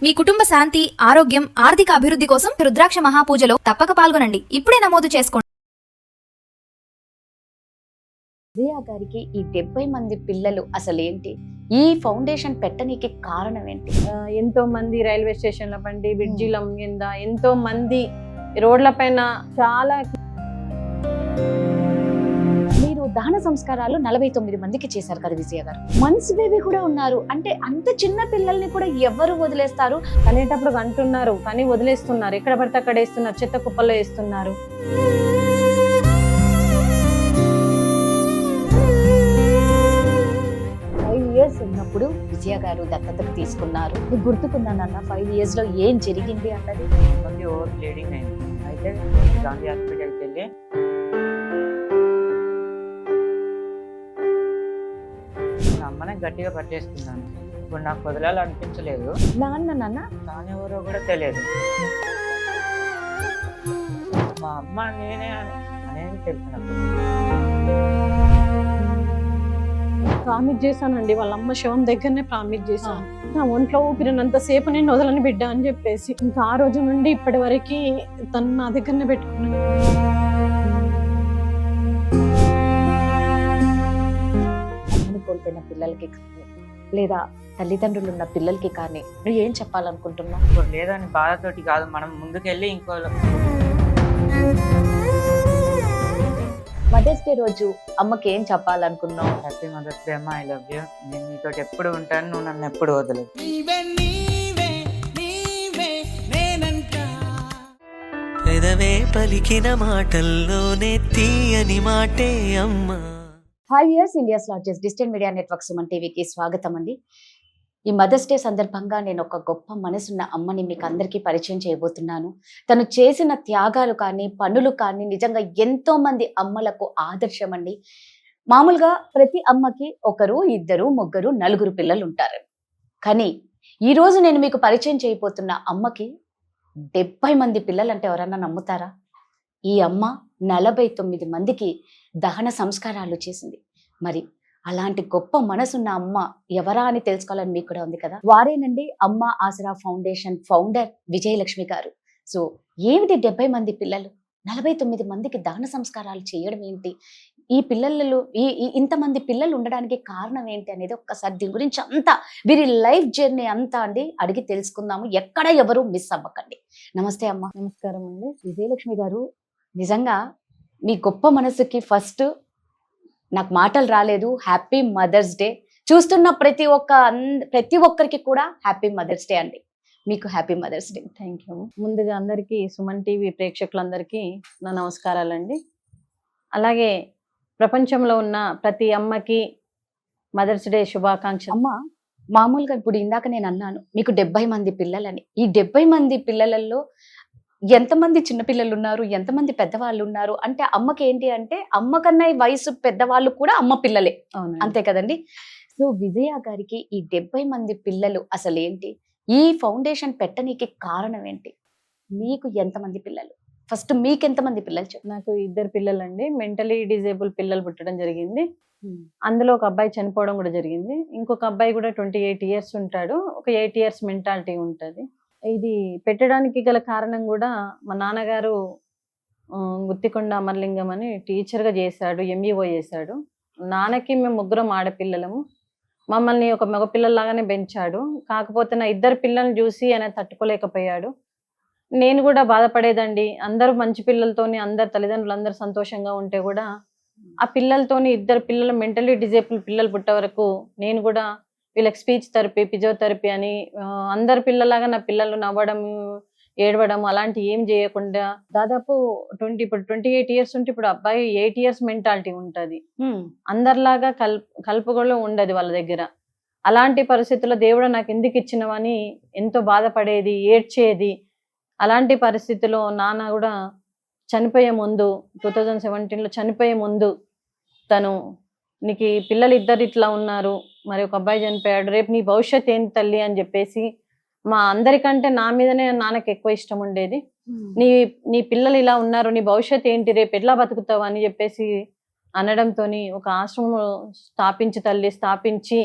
మీ కుటుంబ శాంతి, ఆరోగ్యం, ఆర్థిక అభివృద్ధి కోసం రుద్రాక్ష మహాపూజలో తప్పక పాల్గొనండి. ఇప్పుడే నమోదు చేసుకోండి. విజయ గారికి ఈ 70 మంది పిల్లలు అసలేంటి? ఈ ఫౌండేషన్ పెట్టనీకి కారణం ఏంటి? ఎంతో మంది రైల్వే స్టేషన్ల పండి బ్రిడ్జిల కింద ఎంతో మంది రోడ్ల పైన చాలా మీరు దహన సంస్కారాలు 49 మందికి చేశారు కదా విజయ గారు. మన్స్ బేబీ కూడా ఉన్నారు. అంటే అంత చిన్న పిల్లల్ని కూడా ఎవరు వదిలేస్తారు? కనేటప్పుడు అంటున్నారు కానీ వదిలేస్తున్నారు. ఎక్కడ పడితే అక్కడ వేస్తున్నారు, చెత్త కుప్పల్లో వేస్తున్నారు. ఉన్నప్పుడు విజయ గారు దత్తతకు తీసుకున్నారు. గుర్తుకున్నానన్న 5 years లో ఏం జరిగింది అన్నది. ఓవర్ బ్లీడింగ్ అయింది. అయితే గాంధీ హాస్పిటల్కి వెళ్ళి అమ్మనే గట్టిగా పట్టేసుకున్నాను. ఇప్పుడు నాకు వదలాలనిపించలేదు. నాన్న తానెవరో కూడా తెలియదు. మా అమ్మ నేనే అనేది తెలిసినప్పుడు ప్రామిస్ చేశానండి. వాళ్ళ అమ్మ శవం దగ్గరనే ప్రామిస్ చేశాను. నా ఒంట్లో ఊపిరినంత సేపు నేను వదలని బిడ్డ అని చెప్పేసి ఇంకా ఆ రోజు నుండి ఇప్పటి వరకు తను నా దగ్గరనే పెట్టుకున్నాను. అమ్మని కోల్పోయిన పిల్లలకి లేదా తల్లిదండ్రులు ఉన్న పిల్లలకి కానీ నువ్వు ఏం చెప్పాలనుకుంటున్నావు? ఇప్పుడు లేదని బాధతోటి కాదు, మనం ముందుకెళ్ళి ఇంకో మదర్స్ డే రోజు అమ్మకి ఏం చెప్పాలనుకున్నావు? హ్యాపీ మదర్స్ డే అమ్మ, ఐ లవ్ యూ. నేను నీతో ఎప్పుడు ఉంటాను, నువ్వు నన్ను ఎప్పుడు వదలదు. పెదవే పలికిన మాటల్లోనే తీయని మాటే అమ్మ. 5 years India's largest digital media network Suman టీవీకి స్వాగతం అండి. ఈ మదర్స్ డే సందర్భంగా నేను ఒక గొప్ప మనసున్న అమ్మని మీకు అందరికీ పరిచయం చేయబోతున్నాను. తను చేసిన త్యాగాలు కానీ పనులు కానీ నిజంగా ఎంతో మంది అమ్మలకు ఆదర్శం అండి. మామూలుగా ప్రతి అమ్మకి 1, 2, 3, 4 పిల్లలు ఉంటారు. కానీ ఈరోజు నేను మీకు పరిచయం చేయబోతున్న అమ్మకి 70 మంది పిల్లలు అంటే ఎవరన్నా నమ్ముతారా? ఈ అమ్మ 49 మందికి దహన సంస్కారాలు చేసింది. మరి అలాంటి గొప్ప మనసున్న అమ్మ ఎవరా అని తెలుసుకోవాలని మీకు కూడా ఉంది కదా. వారేనండి అమ్మ ఆసరా ఫౌండేషన్ ఫౌండర్ విజయలక్ష్మి గారు. సో ఏమిటి 70 మంది పిల్లలు, 49 మందికి దహన సంస్కారాలు చేయడం ఏంటి, ఈ పిల్లలలో ఇంతమంది పిల్లలు ఉండడానికి కారణం ఏంటి అనేది ఒక్కసారి దీని గురించి అంతా వీరి లైఫ్ జర్నీ అంతా అండి అడిగి తెలుసుకుందాము. ఎక్కడ ఎవరు మిస్ అవ్వకండి. నమస్తే అమ్మ. నమస్కారం అండి. విజయలక్ష్మి గారు, నిజంగా మీ గొప్ప మనసుకి ఫస్ట్ నాకు మాటలు రాలేదు. Happy mothers day. చూస్తున్న ప్రతి ఒక్కరికి కూడా హ్యాపీ మదర్స్ డే అండి. మీకు happy mothers day. Thank you. ముందుగా అందరికీ సుమన్ టీవీ ప్రేక్షకులందరికీ నా నమస్కారాలండి. అలాగే ప్రపంచంలో ఉన్న ప్రతి అమ్మకి మదర్స్ డే శుభాకాంక్షలు. అమ్మ, మామూలుగా ఇప్పుడు ఇందాక నేను అన్నాను మీకు 70 మంది పిల్లలని. ఈ 70 మంది పిల్లలలో ఎంతమంది చిన్నపిల్లలు ఉన్నారు, ఎంతమంది పెద్దవాళ్ళు ఉన్నారు? అంటే అమ్మకి ఏంటి అంటే అమ్మ కన్నా ఈ వయసు పెద్దవాళ్ళు కూడా అమ్మ పిల్లలే, అంతే కదండి. సో విజయ గారికి ఈ 70 మంది పిల్లలు అసలేంటి? ఈ ఫౌండేషన్ పెట్టనీకి కారణం ఏంటి? మీకు ఎంతమంది పిల్లలు? ఫస్ట్ మీకు ఎంతమంది పిల్లలు చెప్పు. నాకు 2 పిల్లలండి. మెంటలీ డిజేబుల్ పిల్లలు పుట్టడం జరిగింది. అందులో ఒక అబ్బాయి చనిపోవడం కూడా జరిగింది. ఇంకొక అబ్బాయి కూడా 28 years ఉంటాడు. ఒక 8 years మెంటాలిటీ ఉంటుంది. ఇది పెట్టడానికి గల కారణం కూడా మా నాన్నగారు గుత్తికొండ అమర్లింగం అని టీచర్గా చేశాడు, ఎంఈఓ చేశాడు. నాన్నకి మేము 3 ఆడపిల్లలము. మమ్మల్ని ఒక మగపిల్లలాగానే పెంచాడు. కాకపోతే నా 2 పిల్లల్ని చూసి ఆయన తట్టుకోలేకపోయాడు. నేను కూడా బాధపడేదండి. అందరూ మంచి పిల్లలతోని, అందరు తల్లిదండ్రులు అందరూ సంతోషంగా ఉంటే కూడా ఆ పిల్లలతోని 2 పిల్లలు మెంటలీ డిజేబుల్ పిల్లలు పుట్టే వరకు నేను కూడా వీళ్ళకి స్పీచ్ థెరపీ, ఫిజియోథెరపీ అని అందరి పిల్లలాగా నా పిల్లలు నవ్వడం, ఏడవడం అలాంటి ఏం చేయకుండా దాదాపు 28 years ఉంటే ఇప్పుడు అబ్బాయి 8 years మెంటాలిటీ ఉంటుంది. అందరిలాగా కలుపుగోలు ఉండదు వాళ్ళ దగ్గర. అలాంటి పరిస్థితుల్లో దేవుడు నాకు ఎందుకు ఇచ్చినవని ఎంతో బాధపడేది, ఏడ్చేది. అలాంటి పరిస్థితిలో నాన్న కూడా చనిపోయే ముందు 2017లో చనిపోయే ముందు తను నీకు పిల్లలు 2 ఇట్లా ఉన్నారు, మరి ఒక అబ్బాయి చనిపోయాడు, రేపు నీ భవిష్యత్ ఏంటి తల్లి అని చెప్పేసి మా అందరికంటే నా మీదనే నాన్నకి ఎక్కువ ఇష్టం ఉండేది. నీ పిల్లలు ఇలా ఉన్నారు, నీ భవిష్యత్ ఏంటి, రేపు ఎట్లా బతుకుతావు అని చెప్పేసి అనడంతో ఒక ఆశ్రమం స్థాపించి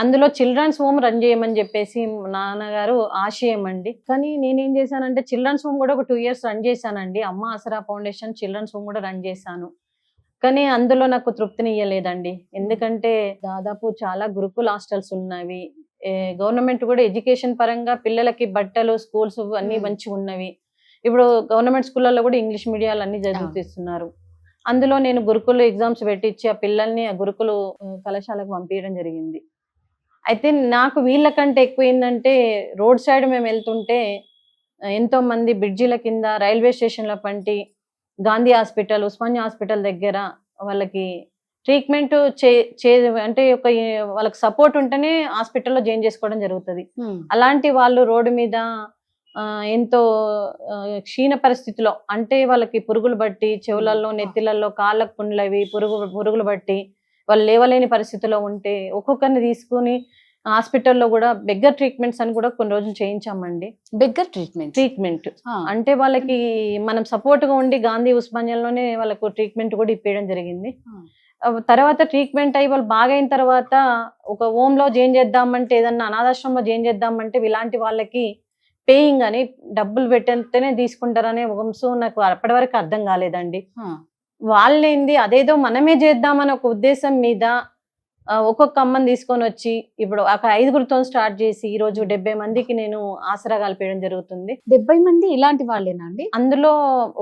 అందులో చిల్డ్రన్స్ హోమ్ రన్ చేయమని చెప్పేసి నాన్నగారు ఆశయం అండి. కానీ నేనేం చేశానంటే చిల్డ్రన్స్ హోమ్ కూడా ఒక 2 years రన్ చేశానండి. అమ్మ ఆసరా ఫౌండేషన్ చిల్డ్రన్స్ హోమ్ కూడా రన్ చేశాను. కానీ అందులో నాకు తృప్తినియ్యలేదండి. ఎందుకంటే దాదాపు చాలా గురుకుల హాస్టల్స్ ఉన్నవి. గవర్నమెంట్ కూడా ఎడ్యుకేషన్ పరంగా పిల్లలకి బట్టలు, స్కూల్స్ అన్ని మంచిగా ఉన్నవి. ఇప్పుడు గవర్నమెంట్ స్కూళ్ళల్లో కూడా ఇంగ్లీష్ మీడియాలు అన్ని చదివిస్తున్నారు. అందులో నేను గురుకులు ఎగ్జామ్స్ పెట్టించి ఆ పిల్లల్ని ఆ గురుకులు కళాశాలకు పంపించడం జరిగింది. అయితే నాకు వీళ్ళకంటే ఎక్కువ ఏంటంటే రోడ్ సైడ్ మేము వెళ్తుంటే ఎంతో మంది బ్రిడ్జిల కింద, రైల్వే స్టేషన్ల పంటి, గాంధీ హాస్పిటల్, ఉస్మానియా హాస్పిటల్ దగ్గర వాళ్ళకి ట్రీట్మెంట్ అంటే వాళ్ళకి సపోర్ట్ ఉంటేనే హాస్పిటల్లో జాయిన్ చేసుకోవడం జరుగుతుంది. అలాంటి వాళ్ళు రోడ్డు మీద ఎంతో క్షీణ పరిస్థితిలో, అంటే వాళ్ళకి పురుగులు బట్టి చెవులలో, నెత్తిలలో, కాళ్ళకు పుండ్లవి పురుగులు బట్టి వాళ్ళు లేవలేని పరిస్థితిలో ఉంటే ఒక్కొక్కరిని తీసుకుని హాస్పిటల్లో కూడా బెగ్గర్ ట్రీట్మెంట్స్ అని కూడా కొన్ని రోజులు చేయించామండి. బెగ్గర్ ట్రీట్మెంట్ అంటే వాళ్ళకి మనం సపోర్ట్ గా ఉండి గాంధీ ఉస్మానియాలోనే వాళ్ళకు ట్రీట్మెంట్ కూడా ఇప్పించడం జరిగింది. తర్వాత ట్రీట్మెంట్ అయ్యి వాళ్ళు బాగైన తర్వాత ఒక హోమ్ లో జాయిన్ చేద్దామంటే, ఏదన్నా అనాథాశ్రమంలో జాయిన్ చేద్దామంటే ఇలాంటి వాళ్ళకి పేయింగ్ అని డబ్బులు పెట్టితేనే తీసుకుంటారనే వంశం నాకు అప్పటి వరకు అర్థం కాలేదండి. వాళ్ళేంది అదేదో మనమే చేద్దామని ఒక ఉద్దేశం మీద ఒక్కొక్క అమ్మని తీసుకొని వచ్చి ఇప్పుడు ఒక 5గురితో స్టార్ట్ చేసి ఈ రోజు 70 మందికి నేను ఆసరా కలిపేయడం జరుగుతుంది. 70 మంది ఇలాంటి వాళ్ళేనా అండి? అందులో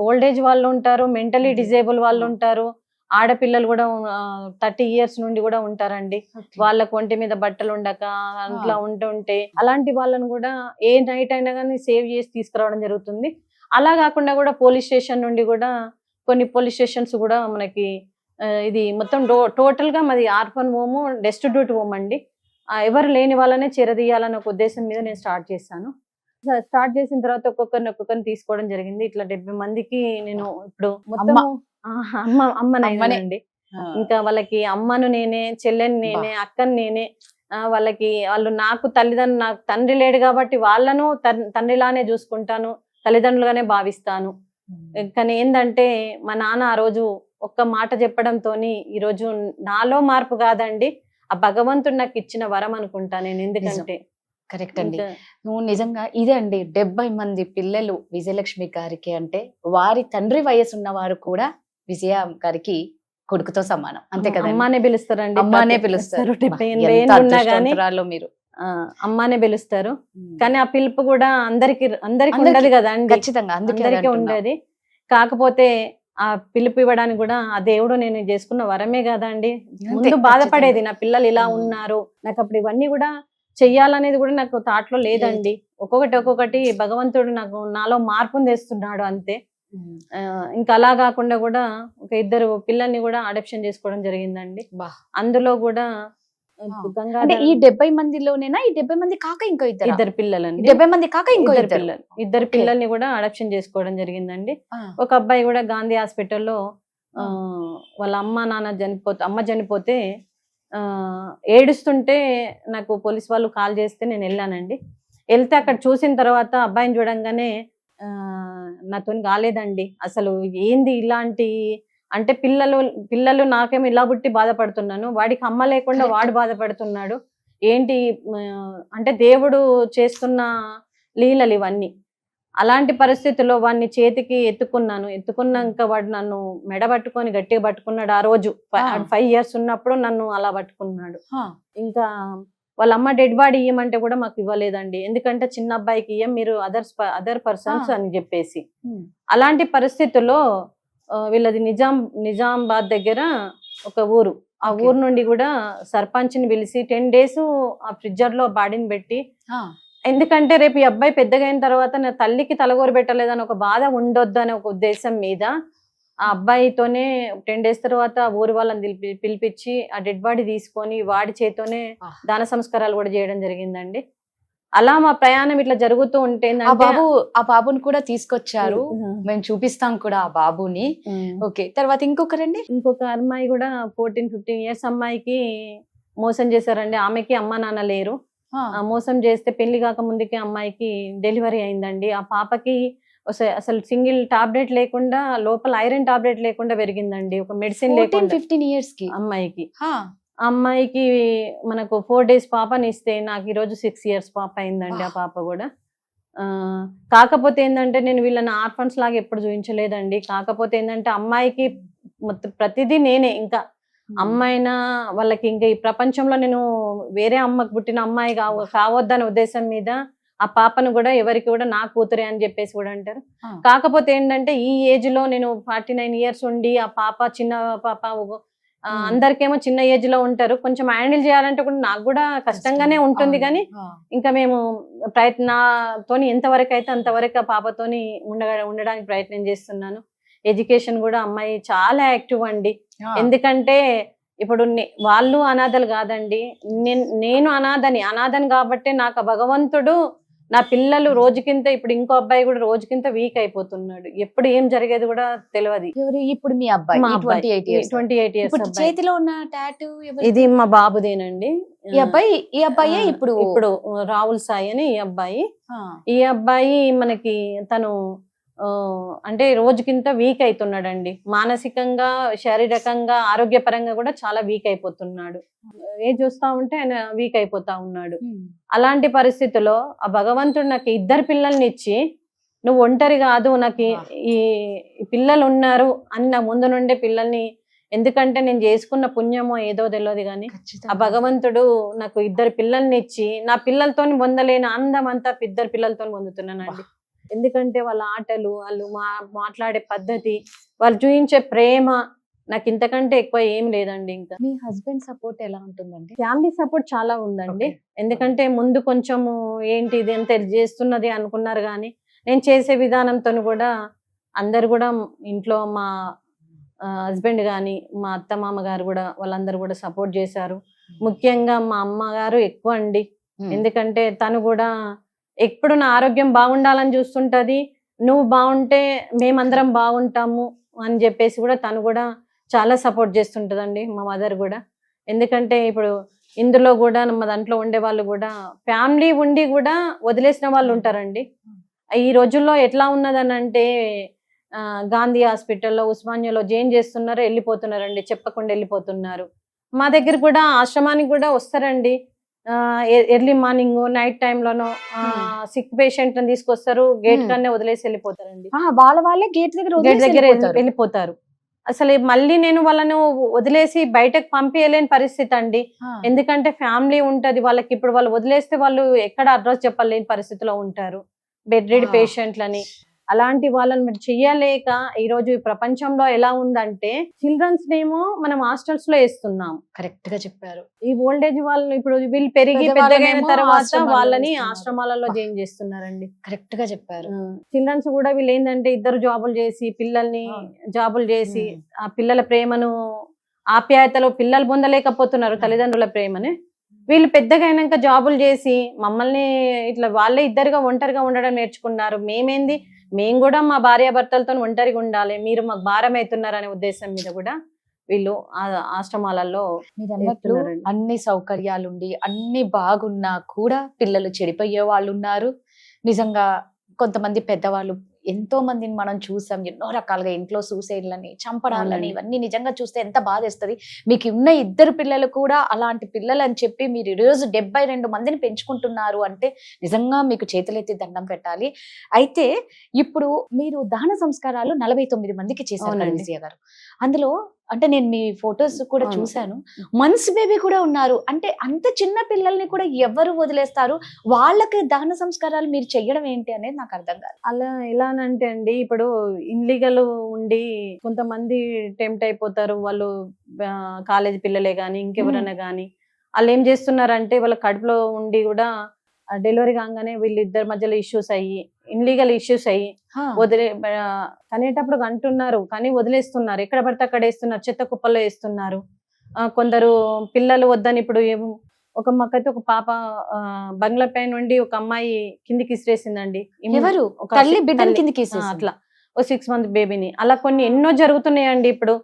ఓల్డేజ్ వాళ్ళు ఉంటారు, మెంటలీ డిజేబుల్ వాళ్ళు ఉంటారు, ఆడపిల్లలు కూడా 30 years నుండి కూడా ఉంటారండి. వాళ్ళకు ఒంటి మీద బట్టలు ఉండక అట్లా ఉంటుంటే అలాంటి వాళ్ళని కూడా ఏ నైట్ అయినా కానీ సేవ్ చేసి తీసుకురావడం జరుగుతుంది. అలా కాకుండా కూడా పోలీస్ స్టేషన్ నుండి కూడా కొన్ని పోలీస్ స్టేషన్స్ కూడా మనకి ఇది మొత్తం టోటల్ గా మాది ఆర్ఫన్ హోమ్, డెస్టిట్యూట్ హోమ్ అండి. ఎవరు లేని వాళ్ళనే చేరదీయాలన్న ఒక ఉద్దేశం మీద నేను స్టార్ట్ చేశాను. స్టార్ట్ చేసిన తర్వాత ఒక్కొక్కరిని తీసుకోవడం జరిగింది. ఇట్లా 70 మందికి నేను ఇప్పుడు మొత్తం అమ్మనండి. ఇంకా వాళ్ళకి అమ్మను నేనే, చెల్లెని నేనే, అక్కని నేనే. వాళ్ళు నాకు నాకు తండ్రి లేడు కాబట్టి వాళ్ళను తండ్రిలానే చూసుకుంటాను, తల్లిదండ్రులుగానే భావిస్తాను. కానీ ఏంటంటే మా నాన్న ఆ రోజు ఒక్క మాట చెప్పడంతో ఈ రోజు నాలో మార్పు కాదండి, ఆ భగవంతుడు నాకు ఇచ్చిన వరం అనుకుంటా నేను. ఎందుకంటే కరెక్ట్ అండి. నువ్వు నిజంగా ఇదే అండి, 70 మంది పిల్లలు విజయలక్ష్మి గారికి అంటే వారి తండ్రి వయసు ఉన్న వారు కూడా విజయ గారికి కొడుకుతో సమానం, అంతే కదా? అమ్మానే పిలుస్తారండి, అమ్మానే పిలుస్తారు. మీరు అమ్మానే పిలుస్తారు. కానీ ఆ పిలుపు కూడా అందరికి ఉండదు కదా అండి, ఖచ్చితంగా అందరికీ ఉండదు. కాకపోతే ఆ పిలుపు ఇవ్వడానికి కూడా ఆ దేవుడు నేను చేసుకున్న వరమే కదా అండి. ముందు బాధపడేది నా పిల్లలు ఇలా ఉన్నారు, నాకు అప్పుడు ఇవన్నీ కూడా చెయ్యాలనేది కూడా నాకు థాట్ లో లేదండి. ఒక్కొక్కటి భగవంతుడు నాలో మార్పుని తెస్తున్నాడు అంతే. ఇంకా అలా కాకుండా కూడా ఒక 2 పిల్లల్ని కూడా అడాప్షన్ చేసుకోవడం జరిగిందండి. అందులో కూడా ఈ 70 మందిలోనేనా? ఈ 70 మంది కాక ఇంకో 2 పిల్లలండి. 70 మంది కాక ఇంకో 2 పిల్లల్ని కూడా అడాప్షన్ చేసుకోవడం జరిగిందండి. ఒక అబ్బాయి కూడా గాంధీ హాస్పిటల్లో వాళ్ళ అమ్మ చనిపోతే ఏడుస్తుంటే నాకు పోలీస్ వాళ్ళు కాల్ చేస్తే నేను వెళ్ళానండి. వెళ్తే అక్కడ చూసిన తర్వాత అబ్బాయిని చూడంగానే నాతో కాలేదండి అసలు. ఏంది ఇలాంటి అంటే పిల్లలు నాకేమో ఇలా పుట్టి బాధపడుతున్నాను, వాడికి అమ్మ లేకుండా వాడు బాధపడుతున్నాడు ఏంటి అంటే దేవుడు చేస్తున్న లీలలు ఇవన్నీ. అలాంటి పరిస్థితుల్లో వాడిని చేతికి ఎత్తుకున్నాక వాడు నన్ను మెడ పట్టుకొని గట్టిగా పట్టుకున్నాడు. ఆ రోజు 5 years ఉన్నప్పుడు నన్ను అలా పట్టుకున్నాడు. ఇంకా వాళ్ళ అమ్మ డెడ్ బాడీ ఇయ్యమంటే కూడా మాకు ఇవ్వలేదండి, ఎందుకంటే చిన్న అబ్బాయికి ఇయ్యం, మీరు అదర్ పర్సన్స్ అని చెప్పేసి. అలాంటి పరిస్థితుల్లో వీళ్ళది నిజామాబాద్ దగ్గర ఒక ఊరు, ఆ ఊరు నుండి కూడా సర్పంచ్ని పిలిచి 10 days ఆ ఫ్రిడ్జర్ లో బాడీని పెట్టి, ఎందుకంటే రేపు ఈ అబ్బాయి పెద్దగా అయిన తర్వాత నా తల్లికి తలగోరు పెట్టలేదని ఒక బాధ ఉండొద్దు అనే ఒక ఉద్దేశం మీద ఆ అబ్బాయితోనే 10 days తర్వాత ఊరి వాళ్ళని పిలిపించి ఆ డెడ్ బాడీ తీసుకొని వాడి చేతోనే దాన సంస్కారాలు కూడా చేయడం జరిగిందండి. అలా మా ప్రయాణం ఇట్లా జరుగుతూ ఉంటే ఆ బాబుని కూడా తీసుకొచ్చారు, మేము చూపిస్తాం కూడా ఆ బాబుని. ఓకే, తర్వాత ఇంకొక అమ్మాయి కూడా 14-15 years అమ్మాయికి మోసం చేశారండి. ఆమెకి అమ్మ నాన్న లేరు. మోసం చేస్తే పెళ్లి కాక ముందుకే అమ్మాయికి డెలివరీ అయిందండి. ఆ పాపకి అసలు సింగిల్ టాబ్లెట్ లేకుండా, లోపల ఐరన్ టాబ్లెట్ లేకుండా పెరిగిందండి, ఒక మెడిసిన్ లేకుండా 15 years కి అమ్మాయికి. ఆ అమ్మాయికి మనకు 4 days పాపని ఇస్తే నాకు ఈరోజు 6 years పాప అయిందండి. ఆ పాప కూడా కాకపోతే ఏంటంటే నేను వీళ్ళని ఆర్ఫన్స్ లాగా ఎప్పుడు చూపించలేదండి. కాకపోతే ఏంటంటే అమ్మాయికి మొత్తం ప్రతిదీ నేనే. ఇంకా అమ్మాయినా వాళ్ళకి ఇంకా ఈ ప్రపంచంలో నేను వేరే అమ్మకు పుట్టిన అమ్మాయి కావద్దనే ఉద్దేశం మీద ఆ పాపను కూడా ఎవరికి కూడా నా కూతురే అని చెప్పేసి కూడా అంటారు. కాకపోతే ఏంటంటే ఈ ఏజ్ లో నేను 49 years ఉండి ఆ పాప చిన్న పాప అందరికేమో చిన్న ఏజ్ లో ఉంటారు. కొంచెం హ్యాండిల్ చేయాలంటే కూడా నాకు కూడా కష్టంగానే ఉంటుంది. కానీ ఇంకా మేము ప్రయత్నతోని ఎంతవరకు అయితే అంతవరకు ఆ పాపతోని ఉండడానికి ప్రయత్నం చేస్తున్నాను. ఎడ్యుకేషన్ కూడా అమ్మాయి చాలా యాక్టివ్ అండి. ఎందుకంటే ఇప్పుడు వాళ్ళు అనాథలు కాదండి, నేను అనాథని కాబట్టి నాకు భగవంతుడు నా పిల్లలు రోజుకింత, ఇప్పుడు ఇంకో అబ్బాయి కూడా రోజుకింత వీక్ అయిపోతున్నాడు. ఎప్పుడు ఏం జరిగేది కూడా తెలియదు. ఇప్పుడు మీ అబ్బాయి 28 years చేతిలో ఉన్న టాటూ ఇది మా బాబుదేనండి. ఈ అబ్బాయి ఇప్పుడు రాహుల్ సాయి అని ఈ అబ్బాయి మనకి తను అంటే రోజుకింత వీక్ అవుతున్నాడండి. మానసికంగా, శారీరకంగా, ఆరోగ్యపరంగా కూడా చాలా వీక్ అయిపోతున్నాడు. ఏజ్ వస్తా ఉంటే ఆయన వీక్ అయిపోతా ఉన్నాడు. అలాంటి పరిస్థితుల్లో ఆ భగవంతుడు నాకు 2 పిల్లల్ని ఇచ్చి, నువ్వు ఒంటరి కాదు, నాకు ఈ పిల్లలు ఉన్నారు అని నా ముందు నుండే పిల్లల్ని, ఎందుకంటే నేను చేసుకున్న పుణ్యమో ఏదో తెలియదు కానీ ఆ భగవంతుడు నాకు 2 పిల్లల్ని ఇచ్చి నా పిల్లలతో పొందలేని ఆనందం అంతా 2 పిల్లలతో పొందుతున్నానండి. ఎందుకంటే వాళ్ళ ఆటలు, వాళ్ళు మాట్లాడే పద్ధతి, వాళ్ళు చూపించే ప్రేమ నాకు ఇంతకంటే ఎక్కువ ఏం లేదండి. ఇంకా మీ హస్బెండ్ సపోర్ట్ ఎలా ఉంటుందండి? ఫ్యామిలీ సపోర్ట్ చాలా ఉందండి. ఎందుకంటే ముందు కొంచెము ఏంటి ఇది ఎంత చేస్తున్నది అనుకున్నారు, కానీ నేను చేసే విధానంతో కూడా అందరు కూడా ఇంట్లో మా హస్బెండ్ కానీ మా అత్త మామ గారు కూడా వాళ్ళందరూ కూడా సపోర్ట్ చేశారు. ముఖ్యంగా మా అమ్మగారు ఎక్కువ అండి. ఎందుకంటే తను కూడా ఎప్పుడు నా ఆరోగ్యం బాగుండాలని చూస్తుంటది. నువ్వు బాగుంటే మేమందరం బాగుంటాము అని చెప్పేసి కూడా తను కూడా చాలా సపోర్ట్ చేస్తుంటదండి, మా మదర్ కూడా. ఎందుకంటే ఇప్పుడు ఇందులో కూడా మా దాంట్లో ఉండే వాళ్ళు కూడా ఫ్యామిలీ ఉండి కూడా వదిలేసిన వాళ్ళు ఉంటారండి. ఈ రోజుల్లో ఎట్లా ఉన్నదని అంటే గాంధీ హాస్పిటల్లో, ఉస్మానియాలో జాయిన్ చేస్తున్నారు, వెళ్ళిపోతున్నారండి, చెప్పకుండా వెళ్ళిపోతున్నారు. మా దగ్గర కూడా ఆశ్రమానికి కూడా వస్తారండి. ఎర్లీ మార్నింగ్, నైట్ టైంలోనో సిక్ పేషెంట్ తీసుకొస్తారు, గేట్ కన్నా వదిలేసి వెళ్ళిపోతారండి. వాళ్ళే గేట్ దగ్గర వెళ్ళిపోతారు. అసలు మళ్ళీ నేను వాళ్ళను వదిలేసి బయటకు పంపించలేని పరిస్థితి అండి. ఎందుకంటే ఫ్యామిలీ ఉంటది వాళ్ళకి. ఇప్పుడు వాళ్ళు వదిలేస్తే వాళ్ళు ఎక్కడ అడ్రస్ చెప్పలేని పరిస్థితిలో ఉంటారు, బెడ్ రెడ్ పేషెంట్లని. అలాంటి వాళ్ళని మీరు చెయ్యలేక ఈ రోజు ఈ ప్రపంచంలో ఎలా ఉందంటే చిల్డ్రన్స్ నేమో మనం హాస్టల్స్ లో వేస్తున్నాం. కరెక్ట్ గా చెప్పారు. ఈ ఓల్డేజ్ వాళ్ళు ఇప్పుడు వీళ్ళు పెరిగి పెద్దగైన తర్వాత వాళ్ళని ఆశ్రమాలలో జాయిన్ చేస్తున్నారండి. కరెక్ట్ గా చెప్పారు. చిల్డ్రన్స్ కూడా వీళ్ళు ఏంటంటే 2 జాబులు చేసి, పిల్లల్ని జాబులు చేసి ఆ పిల్లల ప్రేమను, ఆప్యాయతలో పిల్లలు పొందలేకపోతున్నారు తల్లిదండ్రుల ప్రేమని. వీళ్ళు పెద్దగా అయినాక జాబులు చేసి మమ్మల్ని ఇట్లా వాళ్ళే ఒంటరిగా ఉండడం నేర్చుకున్నారు. మేము కూడా మా భార్యాభర్తలతో ఒంటరిగా ఉండాలి, మీరు మాకు భారం అవుతున్నారు అనే ఉద్దేశం మీద కూడా వీళ్ళు ఆశ్రమాలలో అన్ని సౌకర్యాలుండి అన్ని బాగున్నా కూడా పిల్లలు చెడిపోయే వాళ్ళు ఉన్నారు. నిజంగా కొంతమంది పెద్దవాళ్ళు ఎంతో మందిని మనం చూసాం, ఎన్నో రకాలుగా ఇంట్లో సూసైడ్లని, చంపడాలని, ఇవన్నీ నిజంగా చూస్తే ఎంత బాధేస్తుంది. మీకు ఉన్న 2 పిల్లలు కూడా అలాంటి పిల్లలు అని చెప్పి మీరు ఈరోజు 72 మందిని పెంచుకుంటున్నారు అంటే నిజంగా మీకు చేతులెత్తి దండం పెట్టాలి. అయితే ఇప్పుడు మీరు దహన సంస్కారాలు 49 మందికి చేశారు విజయ గారు. అందులో అంటే నేను మీ ఫొటోస్ కూడా చూశాను, మంత్స్ బేబీ కూడా ఉన్నారు. అంటే అంత చిన్న పిల్లల్ని కూడా ఎవరు వదిలేస్తారు? వాళ్ళకి దహన సంస్కారాలు మీరు చెయ్యడం ఏంటి అనేది నాకు అర్థం కాదు. అలా ఎలానంటే అండి, ఇప్పుడు ఇన్లీగల్ ఉండి కొంతమంది టెంప్ట్ అయిపోతారు. వాళ్ళు కాలేజ్ పిల్లలే గాని ఇంకెవరైనా గాని వాళ్ళు ఏం చేస్తున్నారంటే వాళ్ళ కడుపులో ఉండి కూడా డెలివరీ కాగానే వీళ్ళిద్దరి మధ్యలో ఇష్యూస్ అయ్యి, ఇన్లీగల్ ఇష్యూస్ అయ్యి కనేటప్పుడు అంటున్నారు కానీ వదిలేస్తున్నారు, ఎక్కడ పడితే అక్కడ వేస్తున్నారు, చెత్త కుప్పల్లో వేస్తున్నారు. కొందరు పిల్లలు వద్దని, ఇప్పుడు ఒక మాకైతే ఒక పాప బంగ్లా పై నుండి ఒక అమ్మాయి కిందికి ఇసిరేసిందండి. ఎవరు? అట్లా ఓ 6 month బేబీని. అలా కొన్ని ఎన్నో జరుగుతున్నాయండి. ఇప్పుడు